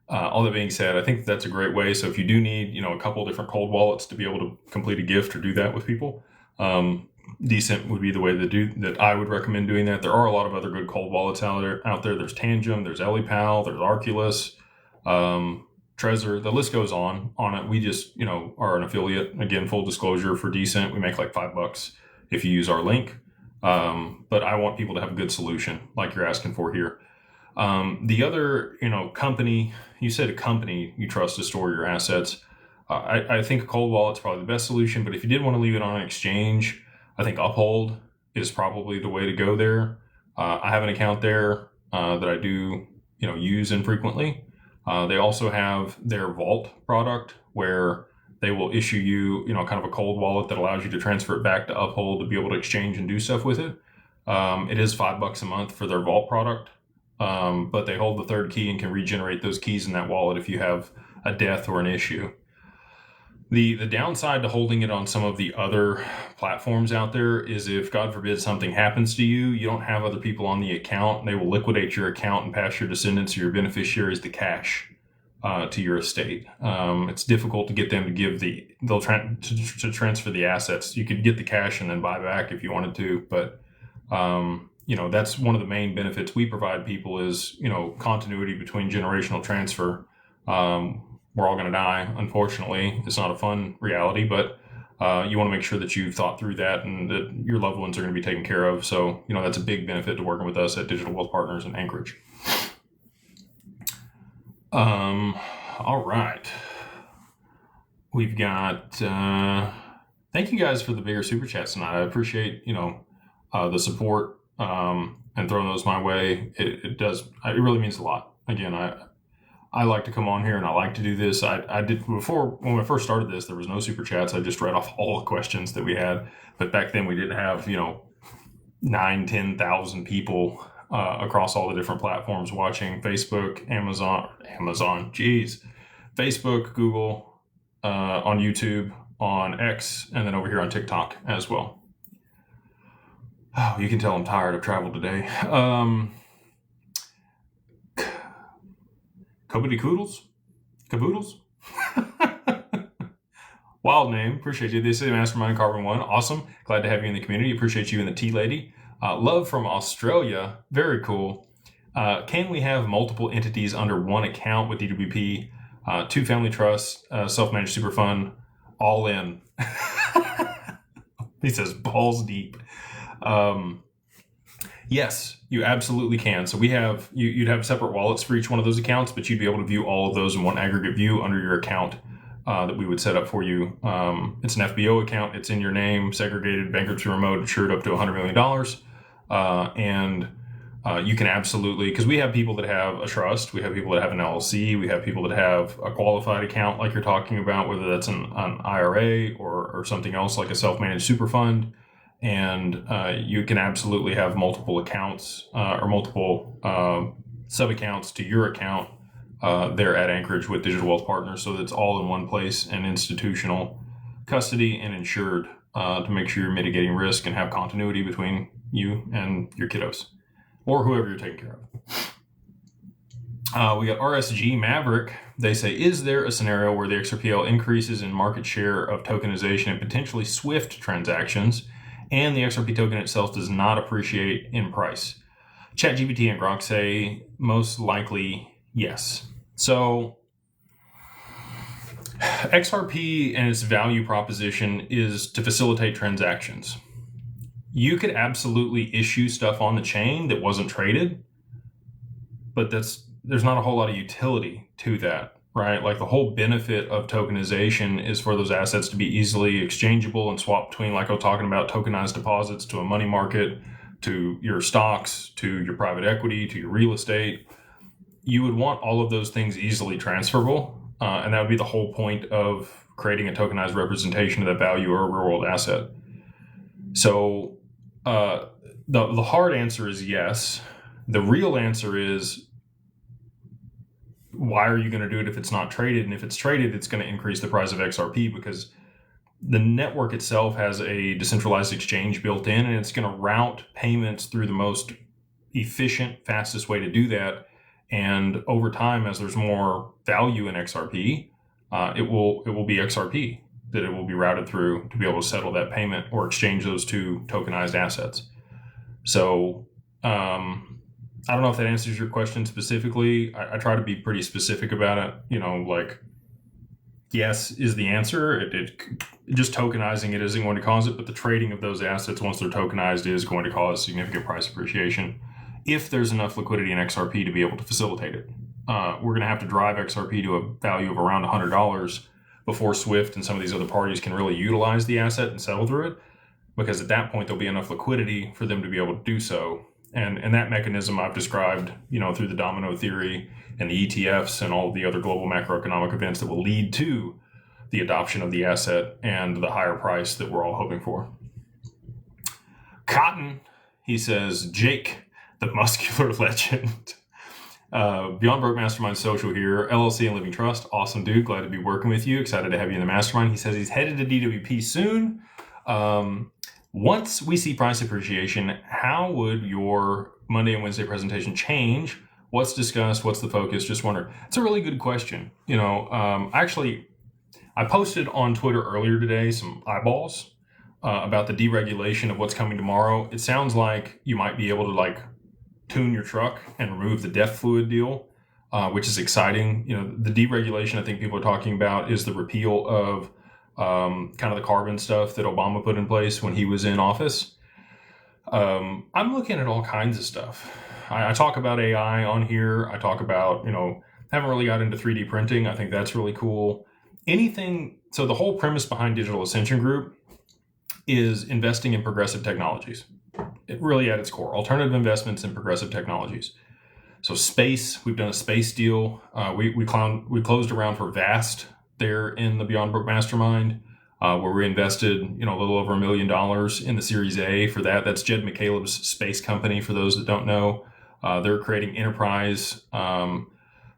all that being said, I think that's a great way. So if you do need, a couple different cold wallets to be able to complete a gift or do that with people, Decent would be the way that I would recommend doing that. There are a lot of other good cold wallets out there. There's Tangem, there's Elipal, there's Arculus, Trezor. The list goes on it. We just, are an affiliate. Again, full disclosure for Decent, we make like $5 if you use our link. But I want people to have a good solution like you're asking for here. The other, company, you said a company you trust to store your assets. I think a cold wallet's probably the best solution, but if you did want to leave it on an exchange, I think Uphold is probably the way to go there. I have an account there that I do use infrequently. They also have their Vault product where they will issue you, kind of a cold wallet that allows you to transfer it back to Uphold to be able to exchange and do stuff with it. It is $5 a month for their Vault product, but they hold the third key and can regenerate those keys in that wallet if you have a death or an issue. The downside to holding it on some of the other platforms out there is if, God forbid, something happens to you, you don't have other people on the account. They will liquidate your account and pass your descendants or your beneficiaries the cash to your estate. It's difficult to get them to give they'll to transfer the assets. You could get the cash and then buy back if you wanted to, but that's one of the main benefits we provide people is, continuity between generational transfer. We're all going to die, unfortunately. It's not a fun reality, but you want to make sure that you've thought through that and that your loved ones are going to be taken care of. So, that's a big benefit to working with us at Digital Wealth Partners in Anchorage. All right. We've got, thank you guys for the bigger super chats tonight. I appreciate, the support, and throwing those my way. It really means a lot. Again, I like to come on here and I like to do this. I did before, when I first started this, there was no super chats. I just read off all the questions that we had. But back then we didn't have, 10,000 people across all the different platforms watching. Facebook, Facebook, Google, on YouTube, on X, and then over here on TikTok as well. Oh, you can tell I'm tired. I've traveled today. Caboodles? Wild name. Appreciate you. They say Mastermind Carbon 1. Awesome. Glad to have you in the community. Appreciate you and the tea lady. Love from Australia. Very cool. Can we have multiple entities under one account with DWP? 2 family trusts, self-managed super fund, all in. He says balls deep. Yes, you absolutely can. So you'd have separate wallets for each one of those accounts, but you'd be able to view all of those in one aggregate view under your account that we would set up for you. It's an FBO account. It's in your name, segregated, bankruptcy remote, insured up to $100 million. And you can absolutely, because we have people that have a trust, we have people that have an LLC, we have people that have a qualified account like you're talking about, whether that's an IRA or something else like a self-managed super fund. And you can absolutely have multiple accounts or multiple sub-accounts to your account there at Anchorage with Digital Wealth Partners. So that's all in one place and institutional custody and insured to make sure you're mitigating risk and have continuity between you and your kiddos or whoever you're taking care of. We got RSG Maverick. They say, is there a scenario where the XRPL increases in market share of tokenization and potentially SWIFT transactions, and the XRP token itself does not appreciate in price? ChatGPT and Grok say most likely yes. So XRP and its value proposition is to facilitate transactions. You could absolutely issue stuff on the chain that wasn't traded, but there's not a whole lot of utility to that, right? Like the whole benefit of tokenization is for those assets to be easily exchangeable and swapped between, like I was talking about, tokenized deposits to a money market, to your stocks, to your private equity, to your real estate. You would want all of those things easily transferable. And that would be the whole point of creating a tokenized representation of that value or a real world asset. So the hard answer is yes. The real answer is, why are you going to do it if it's not traded? And if it's traded, it's going to increase the price of XRP because the network itself has a decentralized exchange built in, and it's going to route payments through the most efficient, fastest way to do that. And over time, as there's more value in XRP, it will be XRP that it will be routed through to be able to settle that payment or exchange those two tokenized assets. So I don't know if that answers your question specifically. I try to be pretty specific about it. Like, yes is the answer. Just tokenizing it isn't going to cause it, but the trading of those assets once they're tokenized is going to cause significant price appreciation if there's enough liquidity in XRP to be able to facilitate it. We're going to have to drive XRP to a value of around $100 before SWIFT and some of these other parties can really utilize the asset and settle through it, because at that point there'll be enough liquidity for them to be able to do so. And that mechanism I've described, through the domino theory and the ETFs and all of the other global macroeconomic events that will lead to the adoption of the asset and the higher price that we're all hoping for. Cotton, he says, Jake, the muscular legend. Beyond Broke Mastermind Social here, LLC and Living Trust. Awesome, dude. Glad to be working with you. Excited to have you in the mastermind. He says he's headed to DWP soon. Once we see price appreciation, how would your Monday and Wednesday presentation change? What's discussed? What's the focus? Just wonder. It's a really good question. Actually, I posted on Twitter earlier today some eyeballs about the deregulation of what's coming tomorrow. It sounds like you might be able to tune your truck and remove the DEF fluid deal, which is exciting. The deregulation I think people are talking about is the repeal of kind of the carbon stuff that Obama put in place when he was in office. I'm looking at all kinds of stuff. I talk about AI on here. I talk about, haven't really got into 3D printing. I think that's really cool. So the whole premise behind Digital Ascension Group is investing in progressive technologies. It really at its core, alternative investments in progressive technologies. So space, we've done a space deal. We closed a round for Vast there in the Beyond Broke Mastermind, where we invested, a little over $1 million in the Series A for that. That's Jed McCaleb's space company. For those that don't know, they're creating enterprise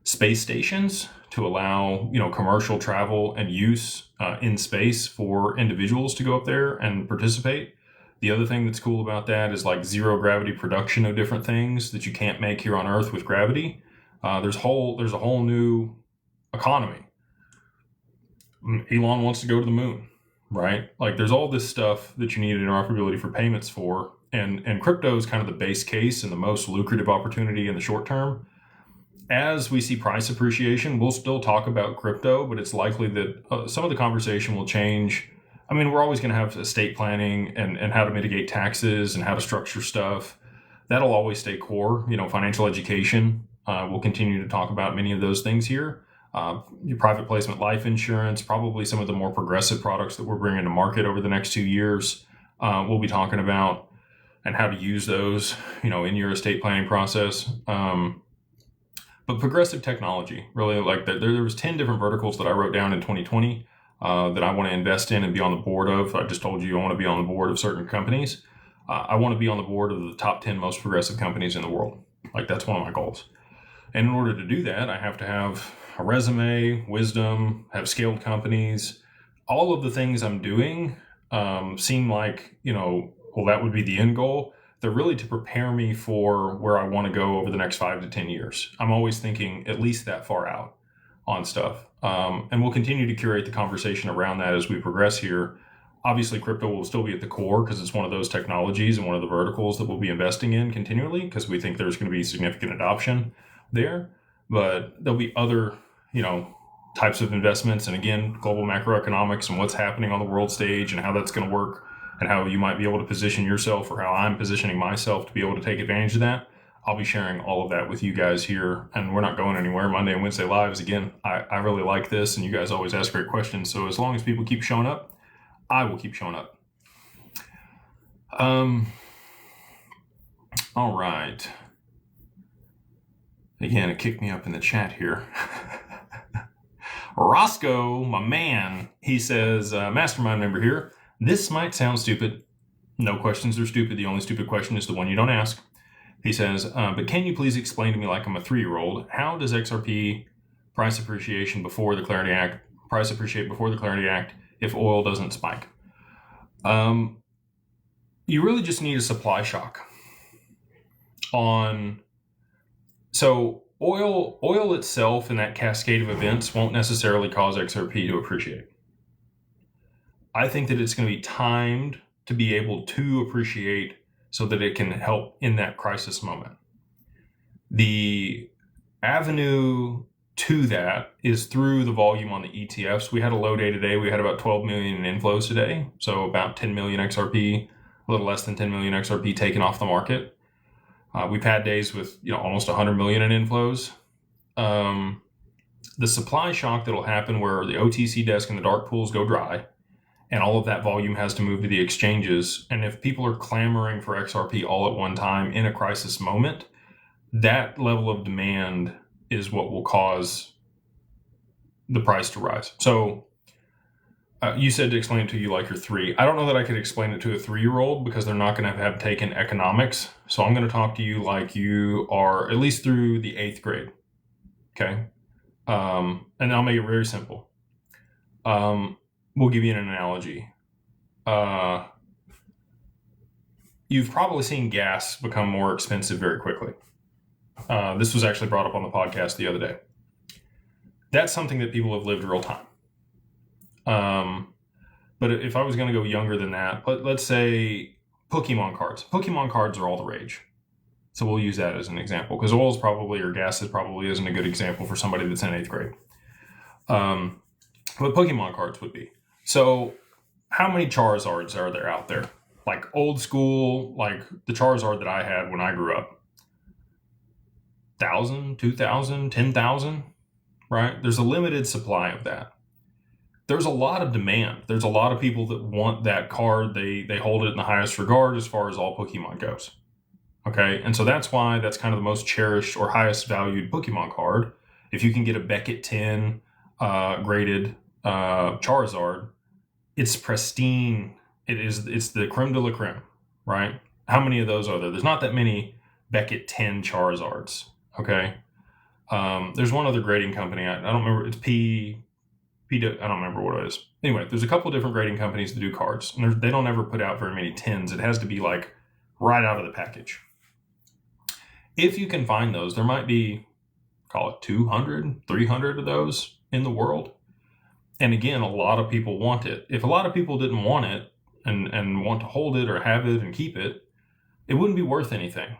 space stations to allow, commercial travel and use in space for individuals to go up there and participate. The other thing that's cool about that is zero gravity production of different things that you can't make here on Earth with gravity. There's a whole new economy. Elon wants to go to the moon, right? There's all this stuff that you need interoperability for payments for, and crypto is kind of the base case and the most lucrative opportunity in the short term. As we see price appreciation, we'll still talk about crypto, but it's likely that some of the conversation will change. I mean, we're always going to have estate planning and how to mitigate taxes and how to structure stuff. That'll always stay core. Financial education. We'll continue to talk about many of those things here. Your private placement life insurance, probably some of the more progressive products that we're bringing to market over the next 2 years. We'll be talking about and how to use those, in your estate planning process. But progressive technology, really, there was 10 different verticals that I wrote down in 2020 that I want to invest in and be on the board of. I just told you I want to be on the board of certain companies. I want to be on the board of the top 10 most progressive companies in the world. That's one of my goals. And in order to do that, I have to have a resume, wisdom, have scaled companies. All of the things I'm doing seem like, that would be the end goal. They're really to prepare me for where I want to go over the next 5 to 10 years. I'm always thinking at least that far out on stuff. And we'll continue to curate the conversation around that as we progress here. Obviously, crypto will still be at the core because it's one of those technologies and one of the verticals that we'll be investing in continually because we think there's going to be significant adoption there. But there'll be other, types of investments. And again, global macroeconomics and what's happening on the world stage and how that's going to work and how you might be able to position yourself or how I'm positioning myself to be able to take advantage of that. I'll be sharing all of that with you guys here, and we're not going anywhere. Monday and Wednesday lives. Again, I really like this, and you guys always ask great questions. So as long as people keep showing up, I will keep showing up. All right. Again, it kicked me up in the chat here. Roscoe, my man, he says, mastermind member here. This might sound stupid. No questions are stupid. The only stupid question is the one you don't ask. He says, but can you please explain to me like I'm a 3-year-old, how does XRP price appreciate before the Clarity Act if oil doesn't spike? You really just need a supply shock so oil itself and that cascade of events won't necessarily cause XRP to appreciate. I think that it's going to be timed to be able to appreciate so that it can help in that crisis moment. The avenue to that is through the volume on the ETFs. We had a low day today. We had about 12 million in inflows today. So about 10 million XRP, a little less than 10 million XRP taken off the market. We've had days with almost 100 million in inflows. The supply shock that'll happen where the OTC desk and the dark pools go dry and all of that volume has to move to the exchanges. And if people are clamoring for XRP all at one time in a crisis moment, that level of demand is what will cause the price to rise. So you said to explain it to you like you're 3. I don't know that I could explain it to a 3-year-old because they're not going to have taken economics. So I'm going to talk to you like you are at least through the 8th grade. Okay. And I'll make it very simple. We'll give you an analogy. You've probably seen gas become more expensive very quickly. This was actually brought up on the podcast the other day. That's something that people have lived real time. But if I was going to go younger than that, let's say Pokemon cards. Pokemon cards are all the rage. So we'll use that as an example because oil is probably, or gas is probably isn't a good example for somebody that's in 8th grade. But Pokemon cards would be. So how many Charizards are there out there? Like old school, like the Charizard that I had when I grew up. 1,000, 2,000, 10,000, right? There's a limited supply of that. There's a lot of demand. There's a lot of people that want that card. They hold it in the highest regard as far as all Pokemon goes. Okay, and so that's why that's kind of the most cherished or highest valued Pokemon card. If you can get a Beckett 10 graded Charizard, it's pristine. It's the creme de la creme, right? How many of those are there? There's not that many Beckett 10 Charizards. Okay, there's one other grading company. I don't remember. It's I don't remember what it is. Anyway, there's a couple of different grading companies that do cards, and they don't ever put out very many 10s. It has to be like right out of the package. If you can find those, there might be, call it 200, 300 of those in the world. And again, a lot of people want it. If a lot of people didn't want it and want to hold it or have it and keep it, it wouldn't be worth anything,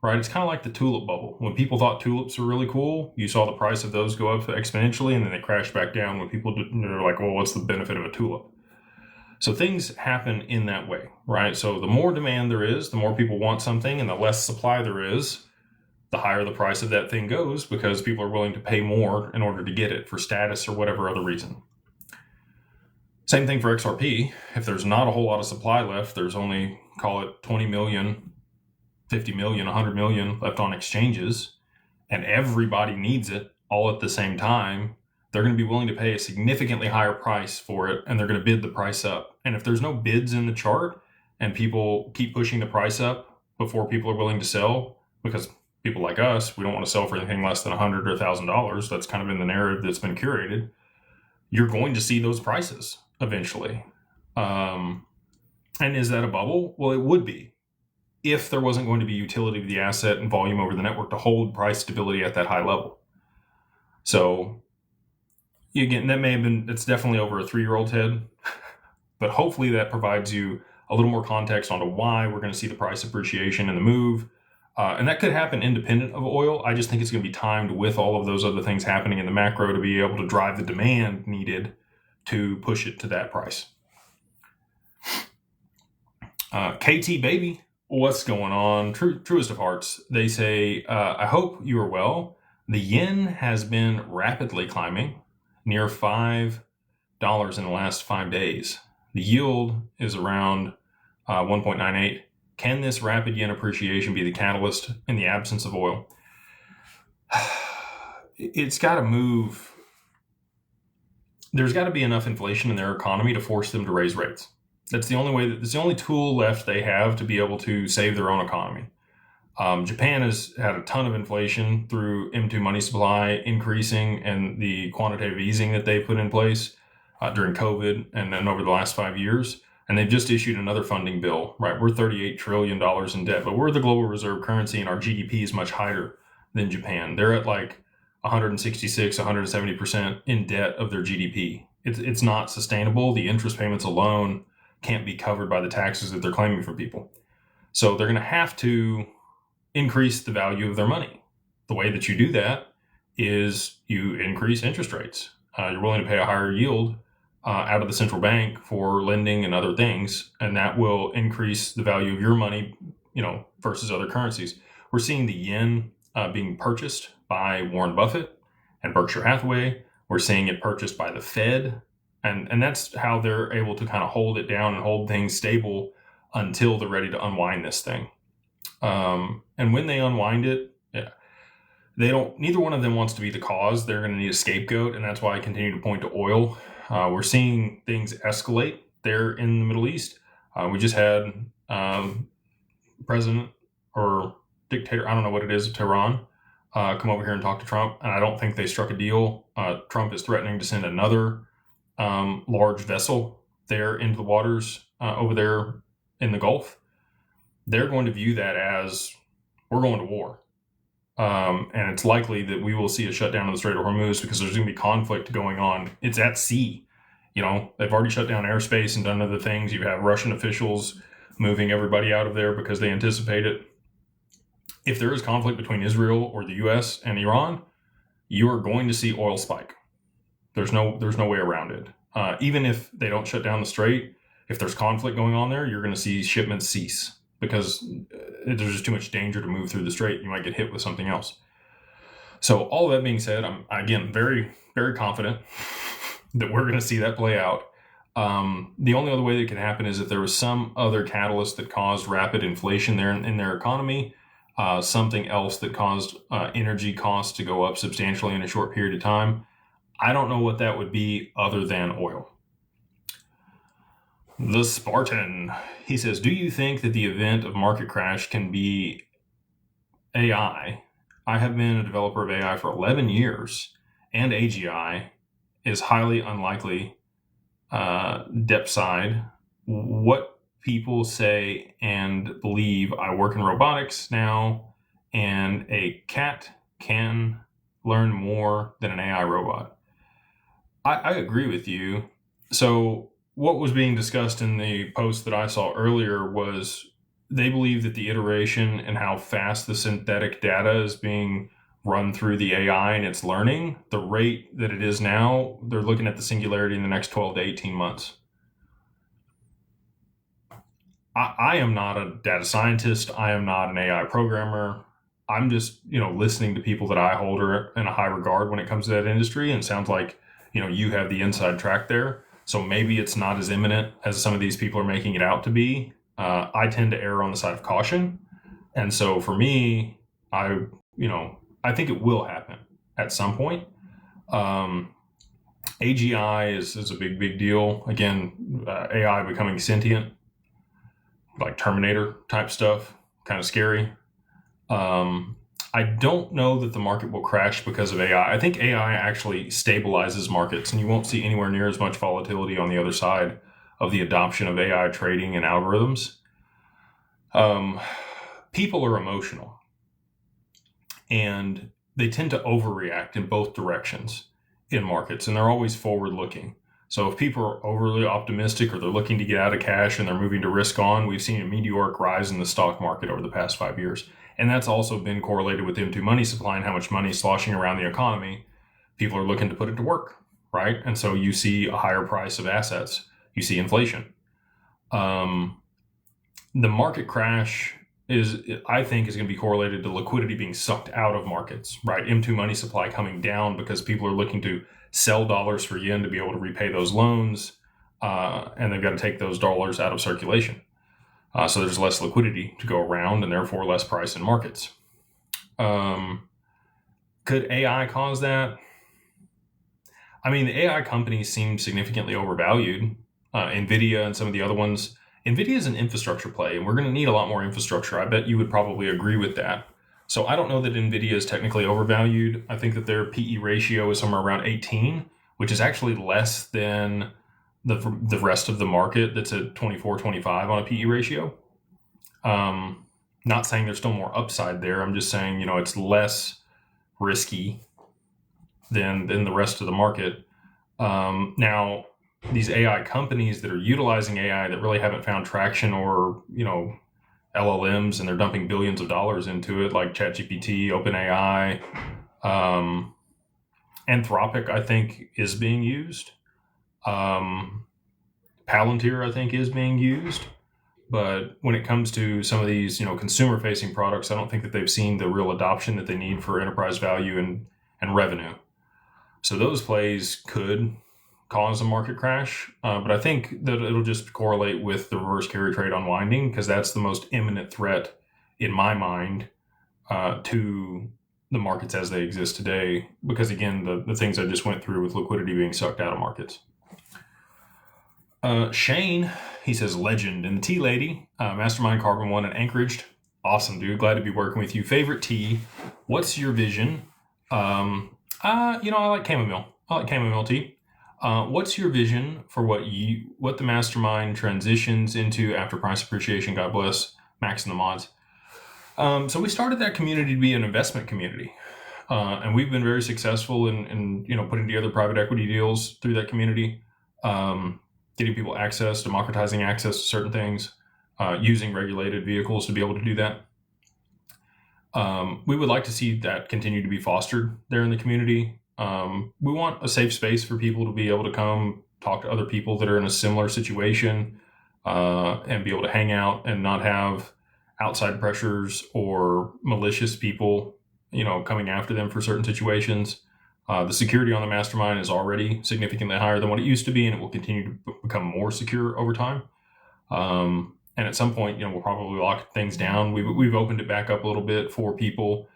right? It's kind of like the tulip bubble. When people thought tulips were really cool, you saw the price of those go up exponentially, and then they crash back down when people they're like, well, what's the benefit of a tulip? So things happen in that way, right? So the more demand there is, the more people want something, and the less supply there is, the higher the price of that thing goes because people are willing to pay more in order to get it for status or whatever other reason. Same thing for XRP. If there's not a whole lot of supply left, there's only, call it 20 million, 50 million, 100 million left on exchanges, and everybody needs it all at the same time, they're going to be willing to pay a significantly higher price for it, and they're going to bid the price up. And if there's no bids in the chart and people keep pushing the price up before people are willing to sell, because people like us, we don't want to sell for anything less than $100 or $1,000. That's kind of in the narrative that's been curated. You're going to see those prices eventually. And is that a bubble? Well, it would be if there wasn't going to be utility of the asset and volume over the network to hold price stability at that high level. So again, that may have been, it's definitely over a 3-year-old's head, but hopefully that provides you a little more context onto why we're going to see the price appreciation and the move. And that could happen independent of oil. I just think it's going to be timed with all of those other things happening in the macro to be able to drive the demand needed to push it to that price. KT baby, what's going on? Truest of hearts. They say, I hope you are well. The yen has been rapidly climbing near $5 in the last 5 days. The yield is around 1.98. Can this rapid yen appreciation be the catalyst in the absence of oil? It's got to move. There's got to be enough inflation in their economy to force them to raise rates. That's the only way. That's the only tool left they have to be able to save their own economy. Japan has had a ton of inflation through M2 money supply increasing and the quantitative easing that they put in place during COVID and then over the last 5 years. And they've just issued another funding bill, right? We're $38 trillion in debt, but we're the global reserve currency and our GDP is much higher than Japan. They're at like 166, 170% in debt of their GDP. It's not sustainable. The interest payments alone can't be covered by the taxes that they're claiming from people. So they're going to have to increase the value of their money. The way that you do that is you increase interest rates. You're willing to pay a higher yield out of the central bank for lending and other things, and that will increase the value of your money, versus other currencies. We're seeing the yen being purchased by Warren Buffett and Berkshire Hathaway. We're seeing it purchased by the Fed And that's how they're able to kind of hold it down and hold things stable until they're ready to unwind this thing. And when they unwind it, yeah, neither one of them wants to be the cause. They're going to need a scapegoat, and that's why I continue to point to oil. We're seeing things escalate there in the Middle East. We just had president or dictator, I don't know what it is, of Tehran, come over here and talk to Trump, and I don't think they struck a deal. Trump is threatening to send another large vessel there into the waters over there in the Gulf. They're going to view that as, we're going to war. And it's likely that we will see a shutdown of the Strait of Hormuz because there's going to be conflict going on. It's at sea. They've already shut down airspace and done other things. You have Russian officials moving everybody out of there because they anticipate it. If there is conflict between Israel or the U.S. and Iran, you are going to see oil spike. There's no way around it. Even if they don't shut down the strait, if there's conflict going on there, you're going to see shipments cease because there's just too much danger to move through the strait. You might get hit with something else. So all of that being said, I'm, again, very, very confident that we're going to see that play out. The only other way that could happen is if there was some other catalyst that caused rapid inflation there in their economy, something else that caused energy costs to go up substantially in a short period of time. I don't know what that would be other than oil. The Spartan, he says, do you think that the event of market crash can be AI? I have been a developer of AI for 11 years, and AGI is highly unlikely. Depth side, what people say and believe. I work in robotics now, and a cat can learn more than an AI robot. I agree with you. So what was being discussed in the post that I saw earlier was they believe that the iteration and how fast the synthetic data is being run through the AI and its learning, the rate that it is now, they're looking at the singularity in the next 12 to 18 months. I am not a data scientist. I am not an AI programmer. I'm just, listening to people that I hold in a high regard when it comes to that industry. And it sounds like, you have the inside track there. So maybe it's not as imminent as some of these people are making it out to be. I tend to err on the side of caution. And so for me, I think it will happen at some point. AGI is a big, big deal. Again, AI becoming sentient, like Terminator type stuff, kind of scary. I don't know that the market will crash because of AI. I think AI actually stabilizes markets, and you won't see anywhere near as much volatility on the other side of the adoption of AI trading and algorithms. People are emotional, and they tend to overreact in both directions in markets, and they're always forward-looking. So if people are overly optimistic or they're looking to get out of cash and they're moving to risk on, we've seen a meteoric rise in the stock market over the past 5 years. And that's also been correlated with M2 money supply and how much money is sloshing around the economy. People are looking to put it to work, right? And so you see a higher price of assets. You see inflation. The market crash I think is going to be correlated to liquidity being sucked out of markets, right? M2 money supply coming down because people are looking to sell dollars for yen to be able to repay those loans, and they've got to take those dollars out of circulation. So there's less liquidity to go around and therefore less price in markets. Could AI cause that? I mean, the AI companies seem significantly overvalued. NVIDIA and some of the other ones. NVIDIA is an infrastructure play, and we're going to need a lot more infrastructure. I bet you would probably agree with that. So I don't know that NVIDIA is technically overvalued. I think that their PE ratio is somewhere around 18, which is actually less than the rest of the market that's at 24, 25 on a PE ratio. Not saying there's still more upside there. I'm just saying, it's less risky than the rest of the market. Now, these AI companies that are utilizing AI that really haven't found traction or, LLMs, and they're dumping billions of dollars into it, like ChatGPT, OpenAI, Anthropic, I think, is being used. Palantir, I think, is being used. But when it comes to some of these, consumer-facing products, I don't think that they've seen the real adoption that they need for enterprise value and revenue. So those plays could cause a market crash, but I think that it'll just correlate with the reverse carry trade unwinding, because that's the most imminent threat in my mind to the markets as they exist today, because again, the things I just went through with liquidity being sucked out of markets. Shane, he says, legend. And the Tea Lady, Mastermind Carbon 1 in Anchorage. Awesome, dude. Glad to be working with you. Favorite tea? What's your vision? I like chamomile. I like chamomile tea. What's your vision for what the Mastermind transitions into after price appreciation? God bless Max and the mods. So we started that community to be an investment community. And we've been very successful in putting together private equity deals through that community, getting people access, democratizing access to certain things, using regulated vehicles to be able to do that. We would like to see that continue to be fostered there in the community. We want a safe space for people to be able to come talk to other people that are in a similar situation, and be able to hang out and not have outside pressures or malicious people, coming after them for certain situations. The security on the Mastermind is already significantly higher than what it used to be, and it will continue to become more secure over time. And at some point, we'll probably lock things down. We've opened it back up a little bit for people.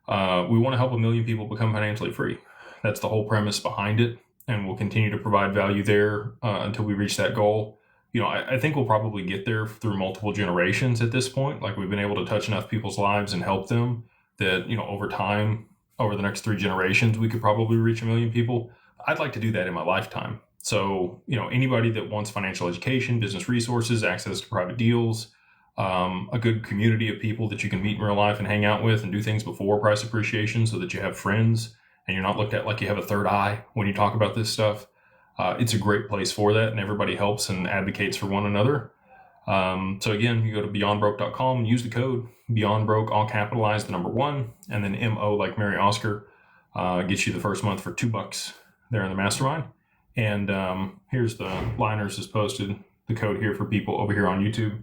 We want to help 1 million people become financially free. That's the whole premise behind it, and we'll continue to provide value there until we reach that goal. I think we'll probably get there through multiple generations at this point. Like, we've been able to touch enough people's lives and help them that, over time, over the next 3 generations, we could probably reach 1 million people. I'd like to do that in my lifetime. So, anybody that wants financial education, business resources, access to private deals, a good community of people that you can meet in real life and hang out with and do things before price appreciation so that you have friends and you're not looked at like you have a third eye when you talk about this stuff. It's a great place for that, and everybody helps and advocates for one another. So again, you go to beyondbroke.com and use the code beyondbroke, all capitalized, the number 1, and then MO like Mary Oscar, gets you the first month for $2 there in the Mastermind. And here's the liners is posted, the code here for people over here on YouTube.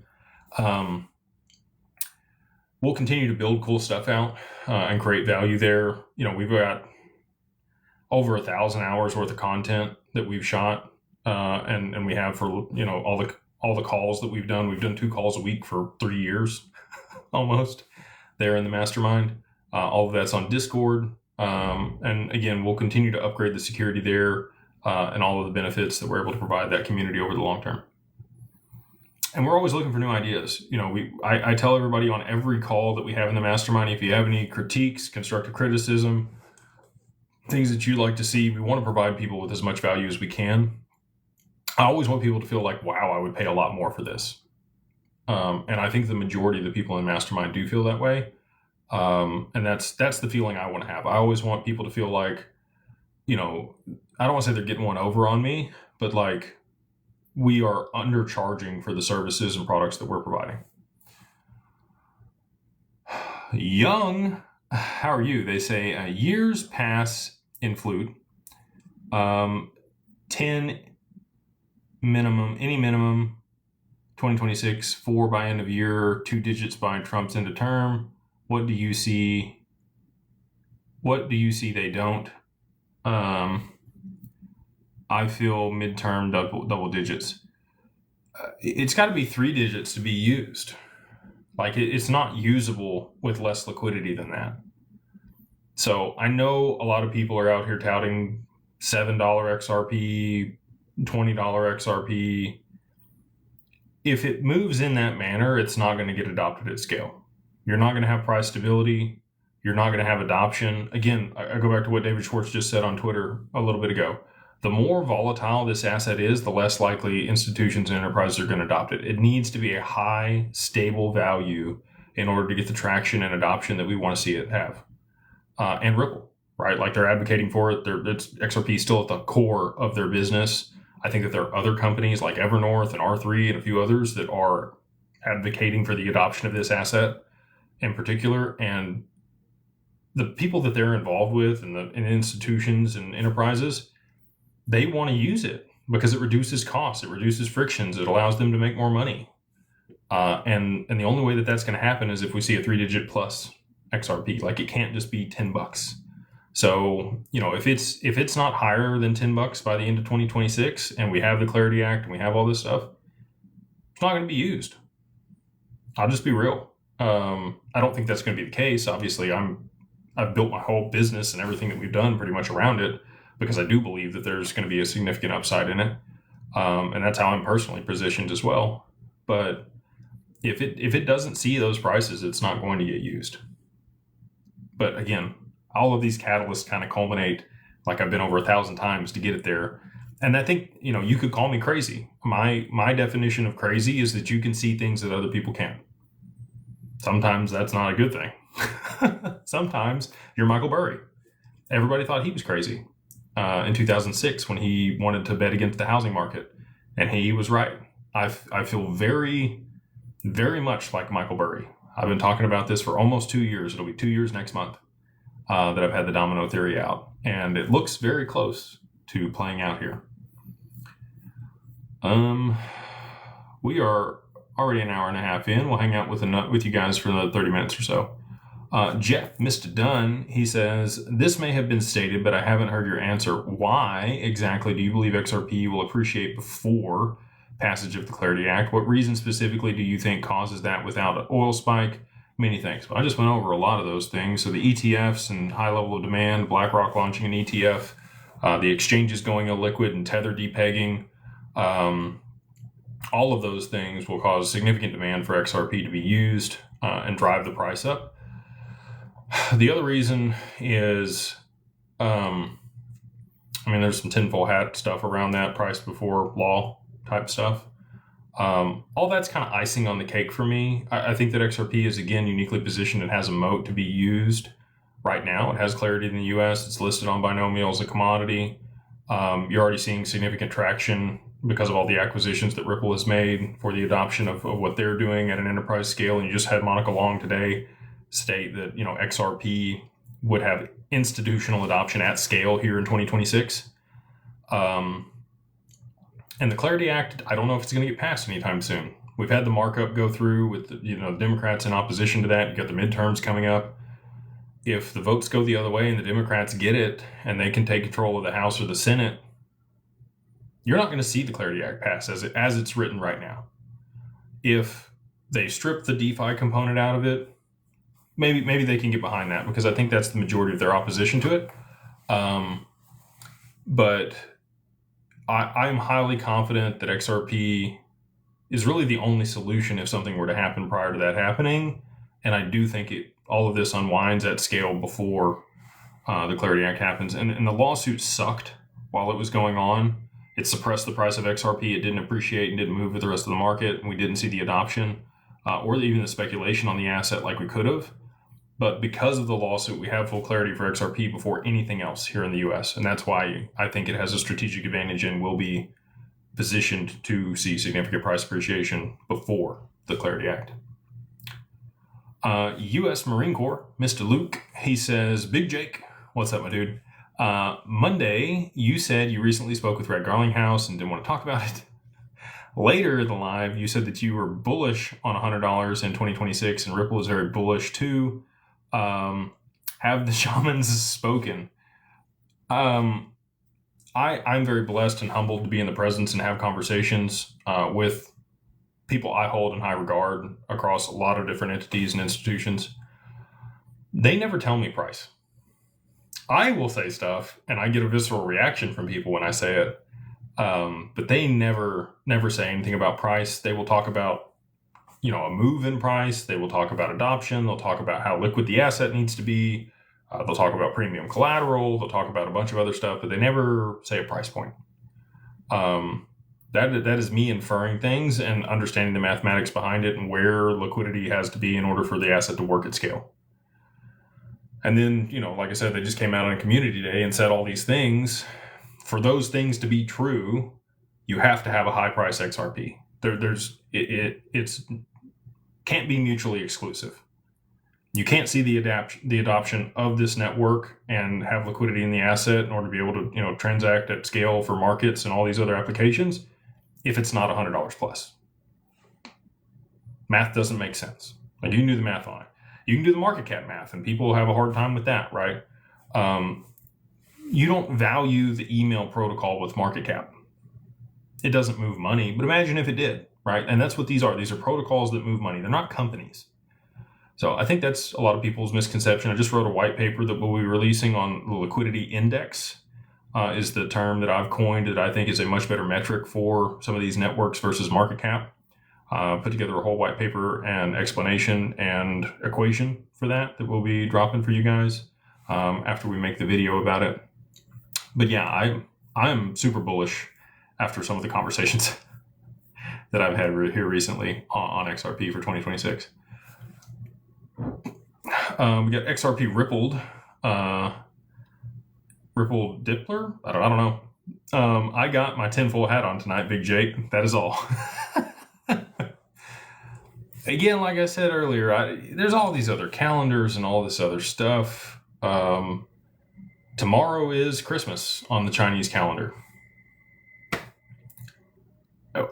We'll continue to build cool stuff out and create value there. We've got over 1,000 hours worth of content that we've shot, and we have for all the calls that we've done. We've done 2 calls a week for 3 years almost there in the Mastermind. All of that's on Discord, and again, we'll continue to upgrade the security there and all of the benefits that we're able to provide that community over the long term. And we're always looking for new ideas. I tell everybody on every call that we have in the Mastermind, if you have any critiques, constructive criticism, things that you'd like to see, we want to provide people with as much value as we can. I always want people to feel like, wow, I would pay a lot more for this. And I think the majority of the people in Mastermind do feel that way. And that's the feeling I want to have. I always want people to feel like, I don't want to say they're getting one over on me, but like, we are undercharging for the services and products that we're providing. Young, how are you? They say years pass in flute. 10 minimum, any minimum, 2026, 4 by end of year, 2 digits by Trump's end of term. What do you see? They don't. I feel midterm double digits. It's got to be 3 digits to be used. Like, it's not usable with less liquidity than that. So I know a lot of people are out here touting $7 XRP, $20 XRP. If it moves in that manner, it's not going to get adopted at scale. You're not going to have price stability. You're not going to have adoption. Again, I go back to what David Schwartz just said on Twitter a little bit ago. The more volatile this asset is, the less likely institutions and enterprises are going to adopt it. It needs to be a high, stable value in order to get the traction and adoption that we want to see it have. And Ripple, right? Like, they're advocating for it. XRP is still at the core of their business. I think that there are other companies like Evernorth and R3 and a few others that are advocating for the adoption of this asset in particular. And the people that they're involved with and institutions and enterprises, they want to use it because it reduces costs, it reduces frictions, it allows them to make more money. And the only way that that's going to happen is if we see a 3-digit plus XRP. Like, it can't just be $10. So, if it's not higher than $10 by the end of 2026, and we have the Clarity Act and we have all this stuff, it's not going to be used. I'll just be real. I don't think that's going to be the case. Obviously, I've built my whole business and everything that we've done pretty much around it because I do believe that there's going to be a significant upside in it, and that's how I'm personally positioned as well. But if it doesn't see those prices, it's not going to get used. But again, all of these catalysts kind of culminate, like I've been over 1,000 times to get it there. And I think, you could call me crazy. My definition of crazy is that you can see things that other people can't. Sometimes that's not a good thing. Sometimes you're Michael Burry. Everybody thought he was crazy in 2006 when he wanted to bet against the housing market. And he was right. I feel very, very much like Michael Burry. I've been talking about this for almost 2 years. It'll be 2 years next month that I've had the domino theory out. And it looks very close to playing out here. We are already an hour and a half in. We'll hang out with you guys for another 30 minutes or so. Jeff, Mr. Dunn, he says, this may have been stated, but I haven't heard your answer. Why exactly do you believe XRP will appreciate before passage of the Clarity Act? What reason specifically do you think causes that without an oil spike? Many thanks. Well, I just went over a lot of those things. So the ETFs and high level of demand, BlackRock launching an ETF, the exchanges going illiquid and Tether depegging, all of those things will cause significant demand for XRP to be used and drive the price up. The other reason is, there's some tinfoil hat stuff around that, price before law type stuff. All that's kind of icing on the cake for me. I think that XRP is, again, uniquely positioned and has a moat to be used right now. It has clarity in the US. It's listed on Binomial as a commodity. You're already seeing significant traction because of all the acquisitions that Ripple has made for the adoption of what they're doing at an enterprise scale. And you just had Monica Long today state that, XRP would have institutional adoption at scale here in 2026. And the Clarity Act, I don't know if it's going to get passed anytime soon. We've had the markup go through with the Democrats in opposition to that. You've got the midterms coming up. If the votes go the other way and the Democrats get it and they can take control of the House or the Senate, you're not going to see the Clarity Act pass as it's written right now. If they strip the DeFi component out of it, maybe they can get behind that, because I think that's the majority of their opposition to it. But I'm highly confident that XRP is really the only solution if something were to happen prior to that happening. And I do think all of this unwinds at scale before the Clarity Act happens. And the lawsuit sucked while it was going on. It suppressed the price of XRP. It didn't appreciate and didn't move with the rest of the market. And we didn't see the adoption or even the speculation on the asset like we could have. But because of the lawsuit, we have full clarity for XRP before anything else here in the US. And that's why I think it has a strategic advantage and will be positioned to see significant price appreciation before the Clarity Act. US Marine Corps, Mr. Luke, he says, Big Jake, what's up, my dude? Monday, you said you recently spoke with Red Garlinghouse and didn't want to talk about it. Later in the live, you said that you were bullish on $100 in 2026, and Ripple is very bullish too. Have the shamans spoken? I'm very blessed and humbled to be in the presence and have conversations with people I hold in high regard across a lot of different entities and institutions. They never tell me price. I will say stuff and I get a visceral reaction from people when I say it. But they never say anything about price. They will talk about, a move in price. They will talk about adoption. They'll talk about how liquid the asset needs to be. They'll talk about premium collateral. They'll talk about a bunch of other stuff, but they never say a price point. That is me inferring things and understanding the mathematics behind it and where liquidity has to be in order for the asset to work at scale. And then, like I said, they just came out on a community day and said all these things. For those things to be true, you have to have a high price XRP. It's can't be mutually exclusive. You can't see the adoption of this network and have liquidity in the asset in order to be able to transact at scale for markets and all these other applications if it's not $100 plus. Math doesn't make sense. Like, you can do the math on it. You can do the market cap math, and people have a hard time with that, right? You don't value the email protocol with market cap. It doesn't move money, but imagine if it did, right? And that's what these are. These are protocols that move money. They're not companies. So I think that's a lot of people's misconception. I just wrote a white paper that we'll be releasing on the liquidity index, is the term that I've coined that I think is a much better metric for some of these networks versus market cap. Put together a whole white paper and explanation and equation for that we'll be dropping for you guys after we make the video about it. But yeah, I'm super bullish after some of the conversations that I've had here recently on XRP for 2026. We got XRP Rippled Dippler. I don't know. I got my tinfoil hat on tonight, Big Jake. That is all. Again, like I said earlier, there's all these other calendars and all this other stuff. Tomorrow is Christmas on the Chinese calendar.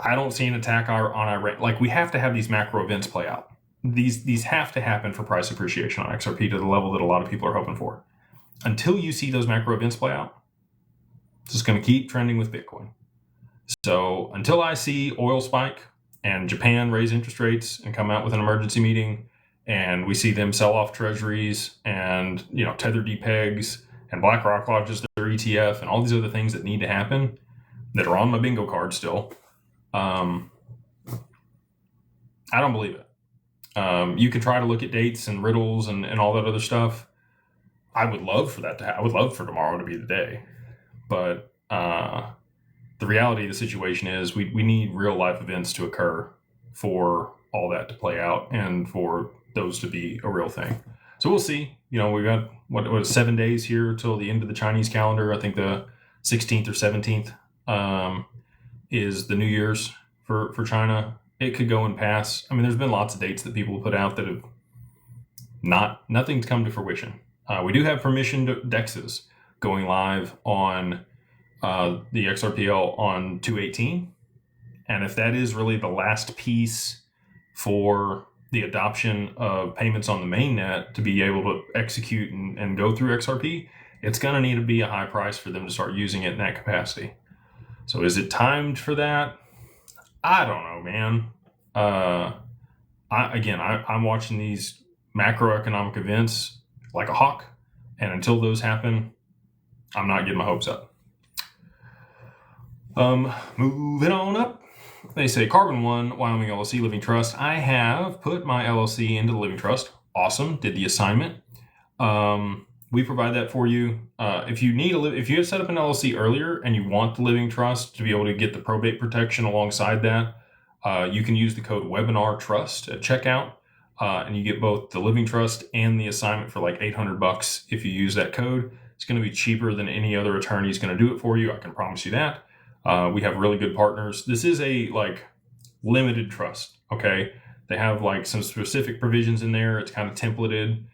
I don't see an attack on Iran. Like, we have to have these macro events play out. These have to happen for price appreciation on XRP to the level that a lot of people are hoping for. Until you see those macro events play out, it's just going to keep trending with Bitcoin. So until I see oil spike and Japan raise interest rates and come out with an emergency meeting, and we see them sell off treasuries and, Tether depegs and BlackRock launches their ETF and all these other things that need to happen that are on my bingo card still, I don't believe it. You can try to look at dates and riddles and all that other stuff. I would love for that to happen. I would love for tomorrow to be the day. But the reality of the situation is we need real life events to occur for all that to play out and for those to be a real thing. So we'll see. We got what 7 days here till the end of the Chinese calendar. I think the 16th or 17th is the New Year's for China. It could go and pass. I mean, there's been lots of dates that people put out that have nothing's come to fruition. We do have permission to DEXs going live on the XRPL on 2/18. And if that is really the last piece for the adoption of payments on the mainnet to be able to execute and go through XRP, it's going to need to be a high price for them to start using it in that capacity. So is it timed for that? I don't know, man. I'm watching these macroeconomic events like a hawk, and until those happen, I'm not getting my hopes up. Moving on up. They say Carbon One, Wyoming LLC Living Trust. I have put my LLC into the Living Trust. Awesome. Did the assignment. We provide that for you. If you have set up an LLC earlier and you want the Living Trust to be able to get the probate protection alongside that, you can use the code Webinar Trust at checkout, and you get both the Living Trust and the assignment for like $800 if you use that code. It's going to be cheaper than any other attorney is going to do it for you. I can promise you that. We have really good partners. This is a limited trust. Okay. They have some specific provisions in there. It's kind of templated.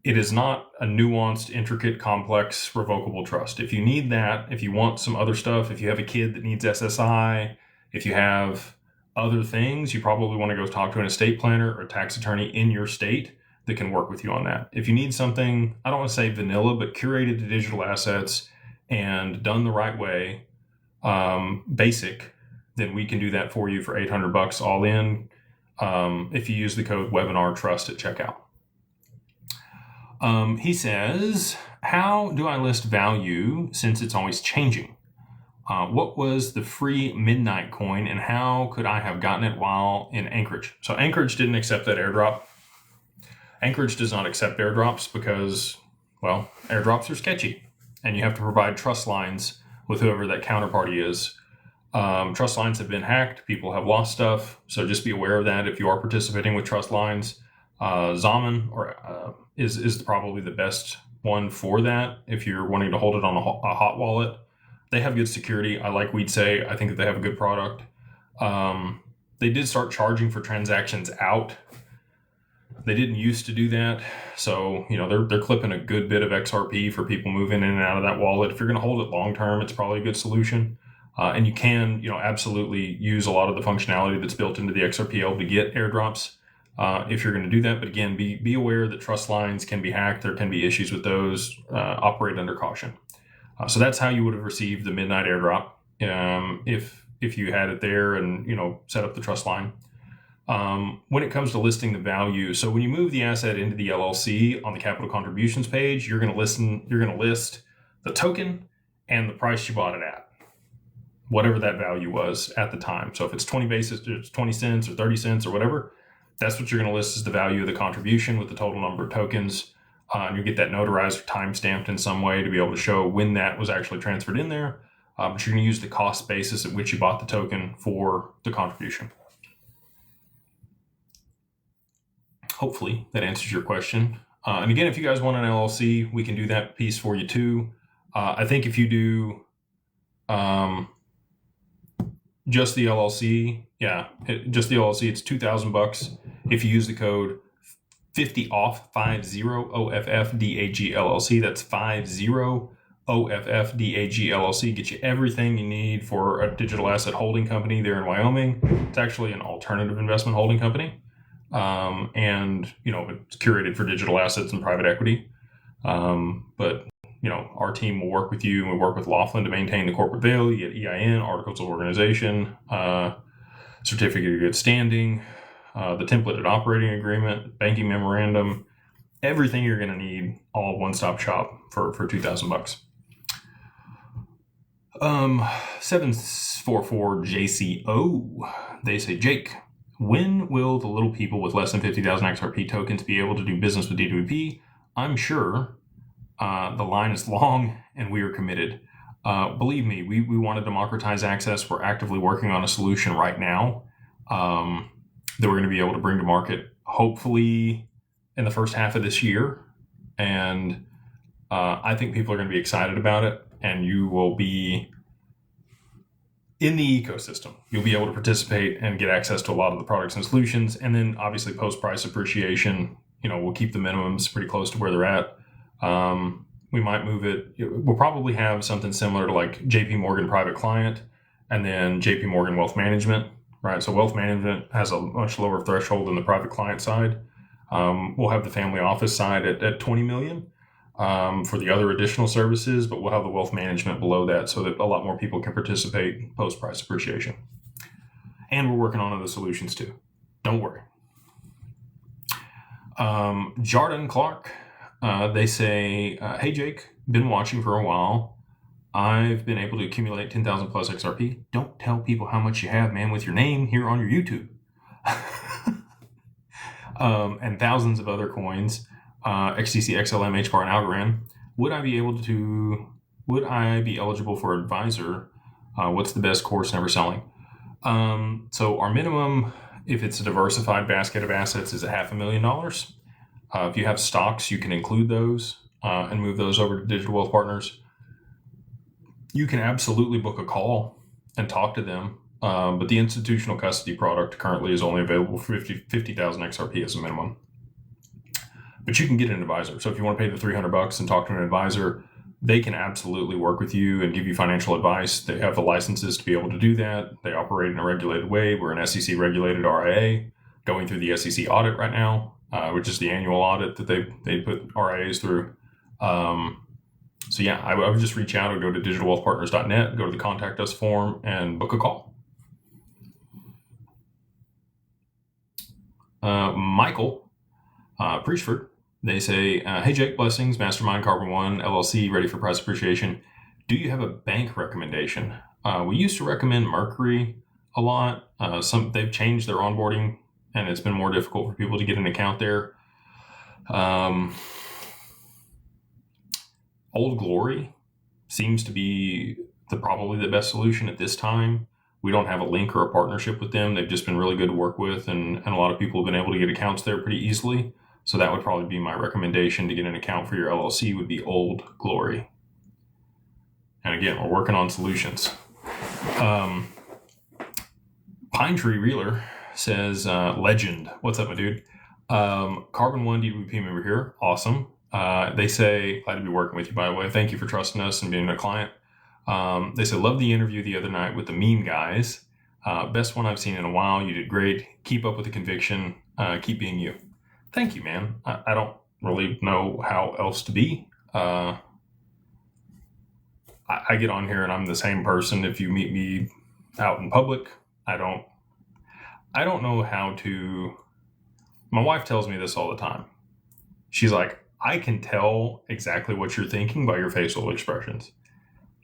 It is not a nuanced, intricate, complex, revocable trust. If you need that, if you want some other stuff, if you have a kid that needs SSI, if you have other things, you probably want to go talk to an estate planner or a tax attorney in your state that can work with you on that. If you need something, I don't want to say vanilla, but curated to digital assets and done the right way, basic, then we can do that for you for $800 all in, if you use the code Webinar Trust at checkout. He says, how do I list value since it's always changing? What was the free midnight coin and how could I have gotten it while in Anchorage? So Anchorage didn't accept that airdrop. Anchorage does not accept airdrops because, airdrops are sketchy and you have to provide trust lines with whoever that counterparty is. Trust lines have been hacked. People have lost stuff. So just be aware of that if you are participating with trust lines. Zaman is probably the best one for that if you're wanting to hold it on a hot wallet. They have good security. I like We'd Say. I think that they have a good product. They did start charging for transactions out. They didn't used to do that. So, they're clipping a good bit of XRP for people moving in and out of that wallet. If you're going to hold it long term, it's probably a good solution. And you can, absolutely use a lot of the functionality that's built into the XRPL to get airdrops. if you're going to do that. But again, be aware that trust lines can be hacked. There can be issues with those. Operate under caution. So that's how you would have received the midnight airdrop if you had it there and set up the trust line. When it comes to listing the value, so when you move the asset into the LLC on the capital contributions page, you're going to list the token and the price you bought it at, whatever that value was at the time. So if it's 20 cents or 30 cents or whatever, that's what you're going to list as the value of the contribution with the total number of tokens. And you get that notarized or time-stamped in some way to be able to show when that was actually transferred in there. But you're going to use the cost basis at which you bought the token for the contribution. Hopefully that answers your question. And again, if you guys want an LLC, we can do that piece for you too. I think if you do just the LLC, just the LLC, it's $2,000 if you use the code 50OFF, 50 OFF-DAG LLC. That's 50 OFF-DAG LLC. Get you everything you need for a digital asset holding company there in Wyoming. It's actually an alternative investment holding company. And it's curated for digital assets and private equity. But our team will work with you, and we work with Laughlin to maintain the corporate veil. You get EIN, articles of organization, certificate of good standing, the templated operating agreement, banking memorandum, everything you're going to need, all one-stop shop for $2,000. 744 JCO. They say, Jake, when will the little people with less than 50,000 XRP tokens be able to do business with DWP? I'm sure the line is long and we are committed. Believe me, we want to democratize access. We're actively working on a solution right now that we're going to be able to bring to market, hopefully in the first half of this year. And I think people are going to be excited about it, and you will be in the ecosystem. You'll be able to participate and get access to a lot of the products and solutions. And then obviously post-price appreciation, we'll keep the minimums pretty close to where they're at. We might move it. We'll probably have something similar to like JP Morgan Private Client and then JP Morgan Wealth Management, right? So Wealth Management has a much lower threshold than the private client side. We'll have the family office side at 20 million. For the other additional services, but we'll have the wealth management below that so that a lot more people can participate post-price appreciation. And we're working on other solutions too. Don't worry. Jordan Clark, they say, hey Jake, been watching for a while. I've been able to accumulate 10,000 plus XRP. Don't tell people how much you have, man, with your name here on your YouTube. And thousands of other coins. XTC, XLM, HBAR, and Algorand. Would I be eligible for advisor? What's the best course never selling? So our minimum, if it's a diversified basket of assets, is $500,000. If you have stocks, you can include those and move those over to Digital Wealth Partners. You can absolutely book a call and talk to them. But the institutional custody product currently is only available for 50,000 XRP as a minimum. But you can get an advisor. So if you want to pay the $300 and talk to an advisor, they can absolutely work with you and give you financial advice. They have the licenses to be able to do that. They operate in a regulated way. We're an SEC regulated RIA going through the SEC audit right now, which is the annual audit that they put RIAs through. I would just reach out or go to digitalwealthpartners.net, go to the contact us form and book a call. Michael Preachford. They say, hey Jake, blessings, Mastermind Carbon One, LLC, ready for price appreciation. Do you have a bank recommendation? We used to recommend Mercury a lot. They've changed their onboarding and it's been more difficult for people to get an account there. Old Glory seems to be probably the best solution at this time. We don't have a link or a partnership with them. They've just been really good to work with, and a lot of people have been able to get accounts there pretty easily. So that would probably be my recommendation to get an account for your LLC would be Old Glory. And again, we're working on solutions. Pine Tree Reeler says, legend. What's up, my dude? Carbon One DWP member here. Awesome. They say, glad to be working with you, by the way. Thank you for trusting us and being a client. They said, love the interview the other night with the meme guys. Best one I've seen in a while. You did great. Keep up with the conviction. Keep being you. Thank you, man. I don't really know how else to be. I get on here and I'm the same person. If you meet me out in public, I don't know how to. My wife tells me this all the time. She's like, I can tell exactly what you're thinking by your facial expressions.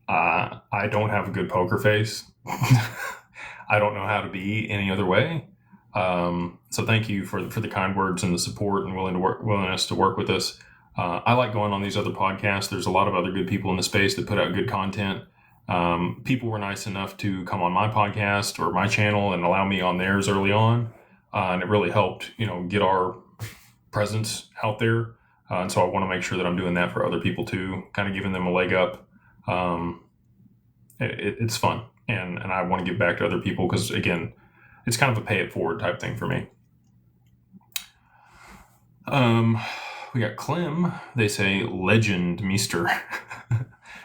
I don't have a good poker face. I don't know how to be any other way. So thank you for the kind words and the support and willingness to work with us. I like going on these other podcasts. There's a lot of other good people in the space that put out good content. People were nice enough to come on my podcast or my channel and allow me on theirs early on. And it really helped, get our presence out there. And so I want to make sure that I'm doing that for other people too, kind of giving them a leg up. It's fun. And I want to give back to other people because, again, it's kind of a pay it forward type thing for me. We got Clem. They say legend meester.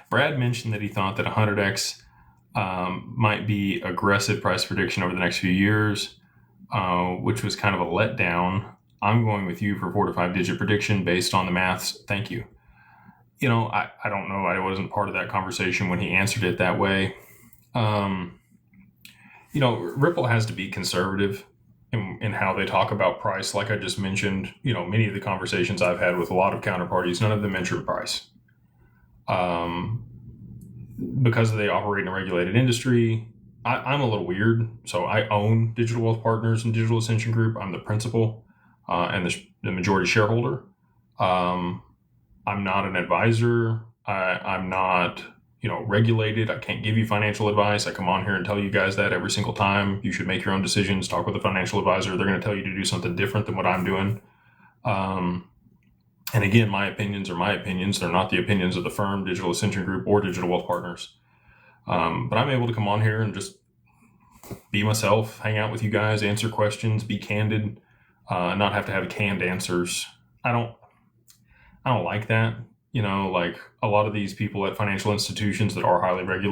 Brad mentioned that he thought that 100x might be aggressive price prediction over the next few years, which was kind of a letdown. I'm going with you for 4 to 5 digit prediction based on the maths. Thank you. I don't know. I wasn't part of that conversation when he answered it that way. Ripple has to be conservative in how they talk about price. Like I just mentioned, many of the conversations I've had with a lot of counterparties, none of them mention price. Because they operate in a regulated industry, I'm a little weird. So I own Digital Wealth Partners and Digital Ascension Group. I'm the principal and the majority shareholder. I'm not an advisor. I'm not, regulated. I can't give you financial advice. I come on here and tell you guys that every single time. You should make your own decisions. Talk with a financial advisor. They're going to tell you to do something different than what I'm doing. And again, my opinions are my opinions. They're not the opinions of the firm, Digital Ascension Group, or Digital Wealth Partners. But I'm able to come on here and just be myself, hang out with you guys, answer questions, be candid, not have to have canned answers. I don't like that. Like a lot of these people at financial institutions that are highly regulated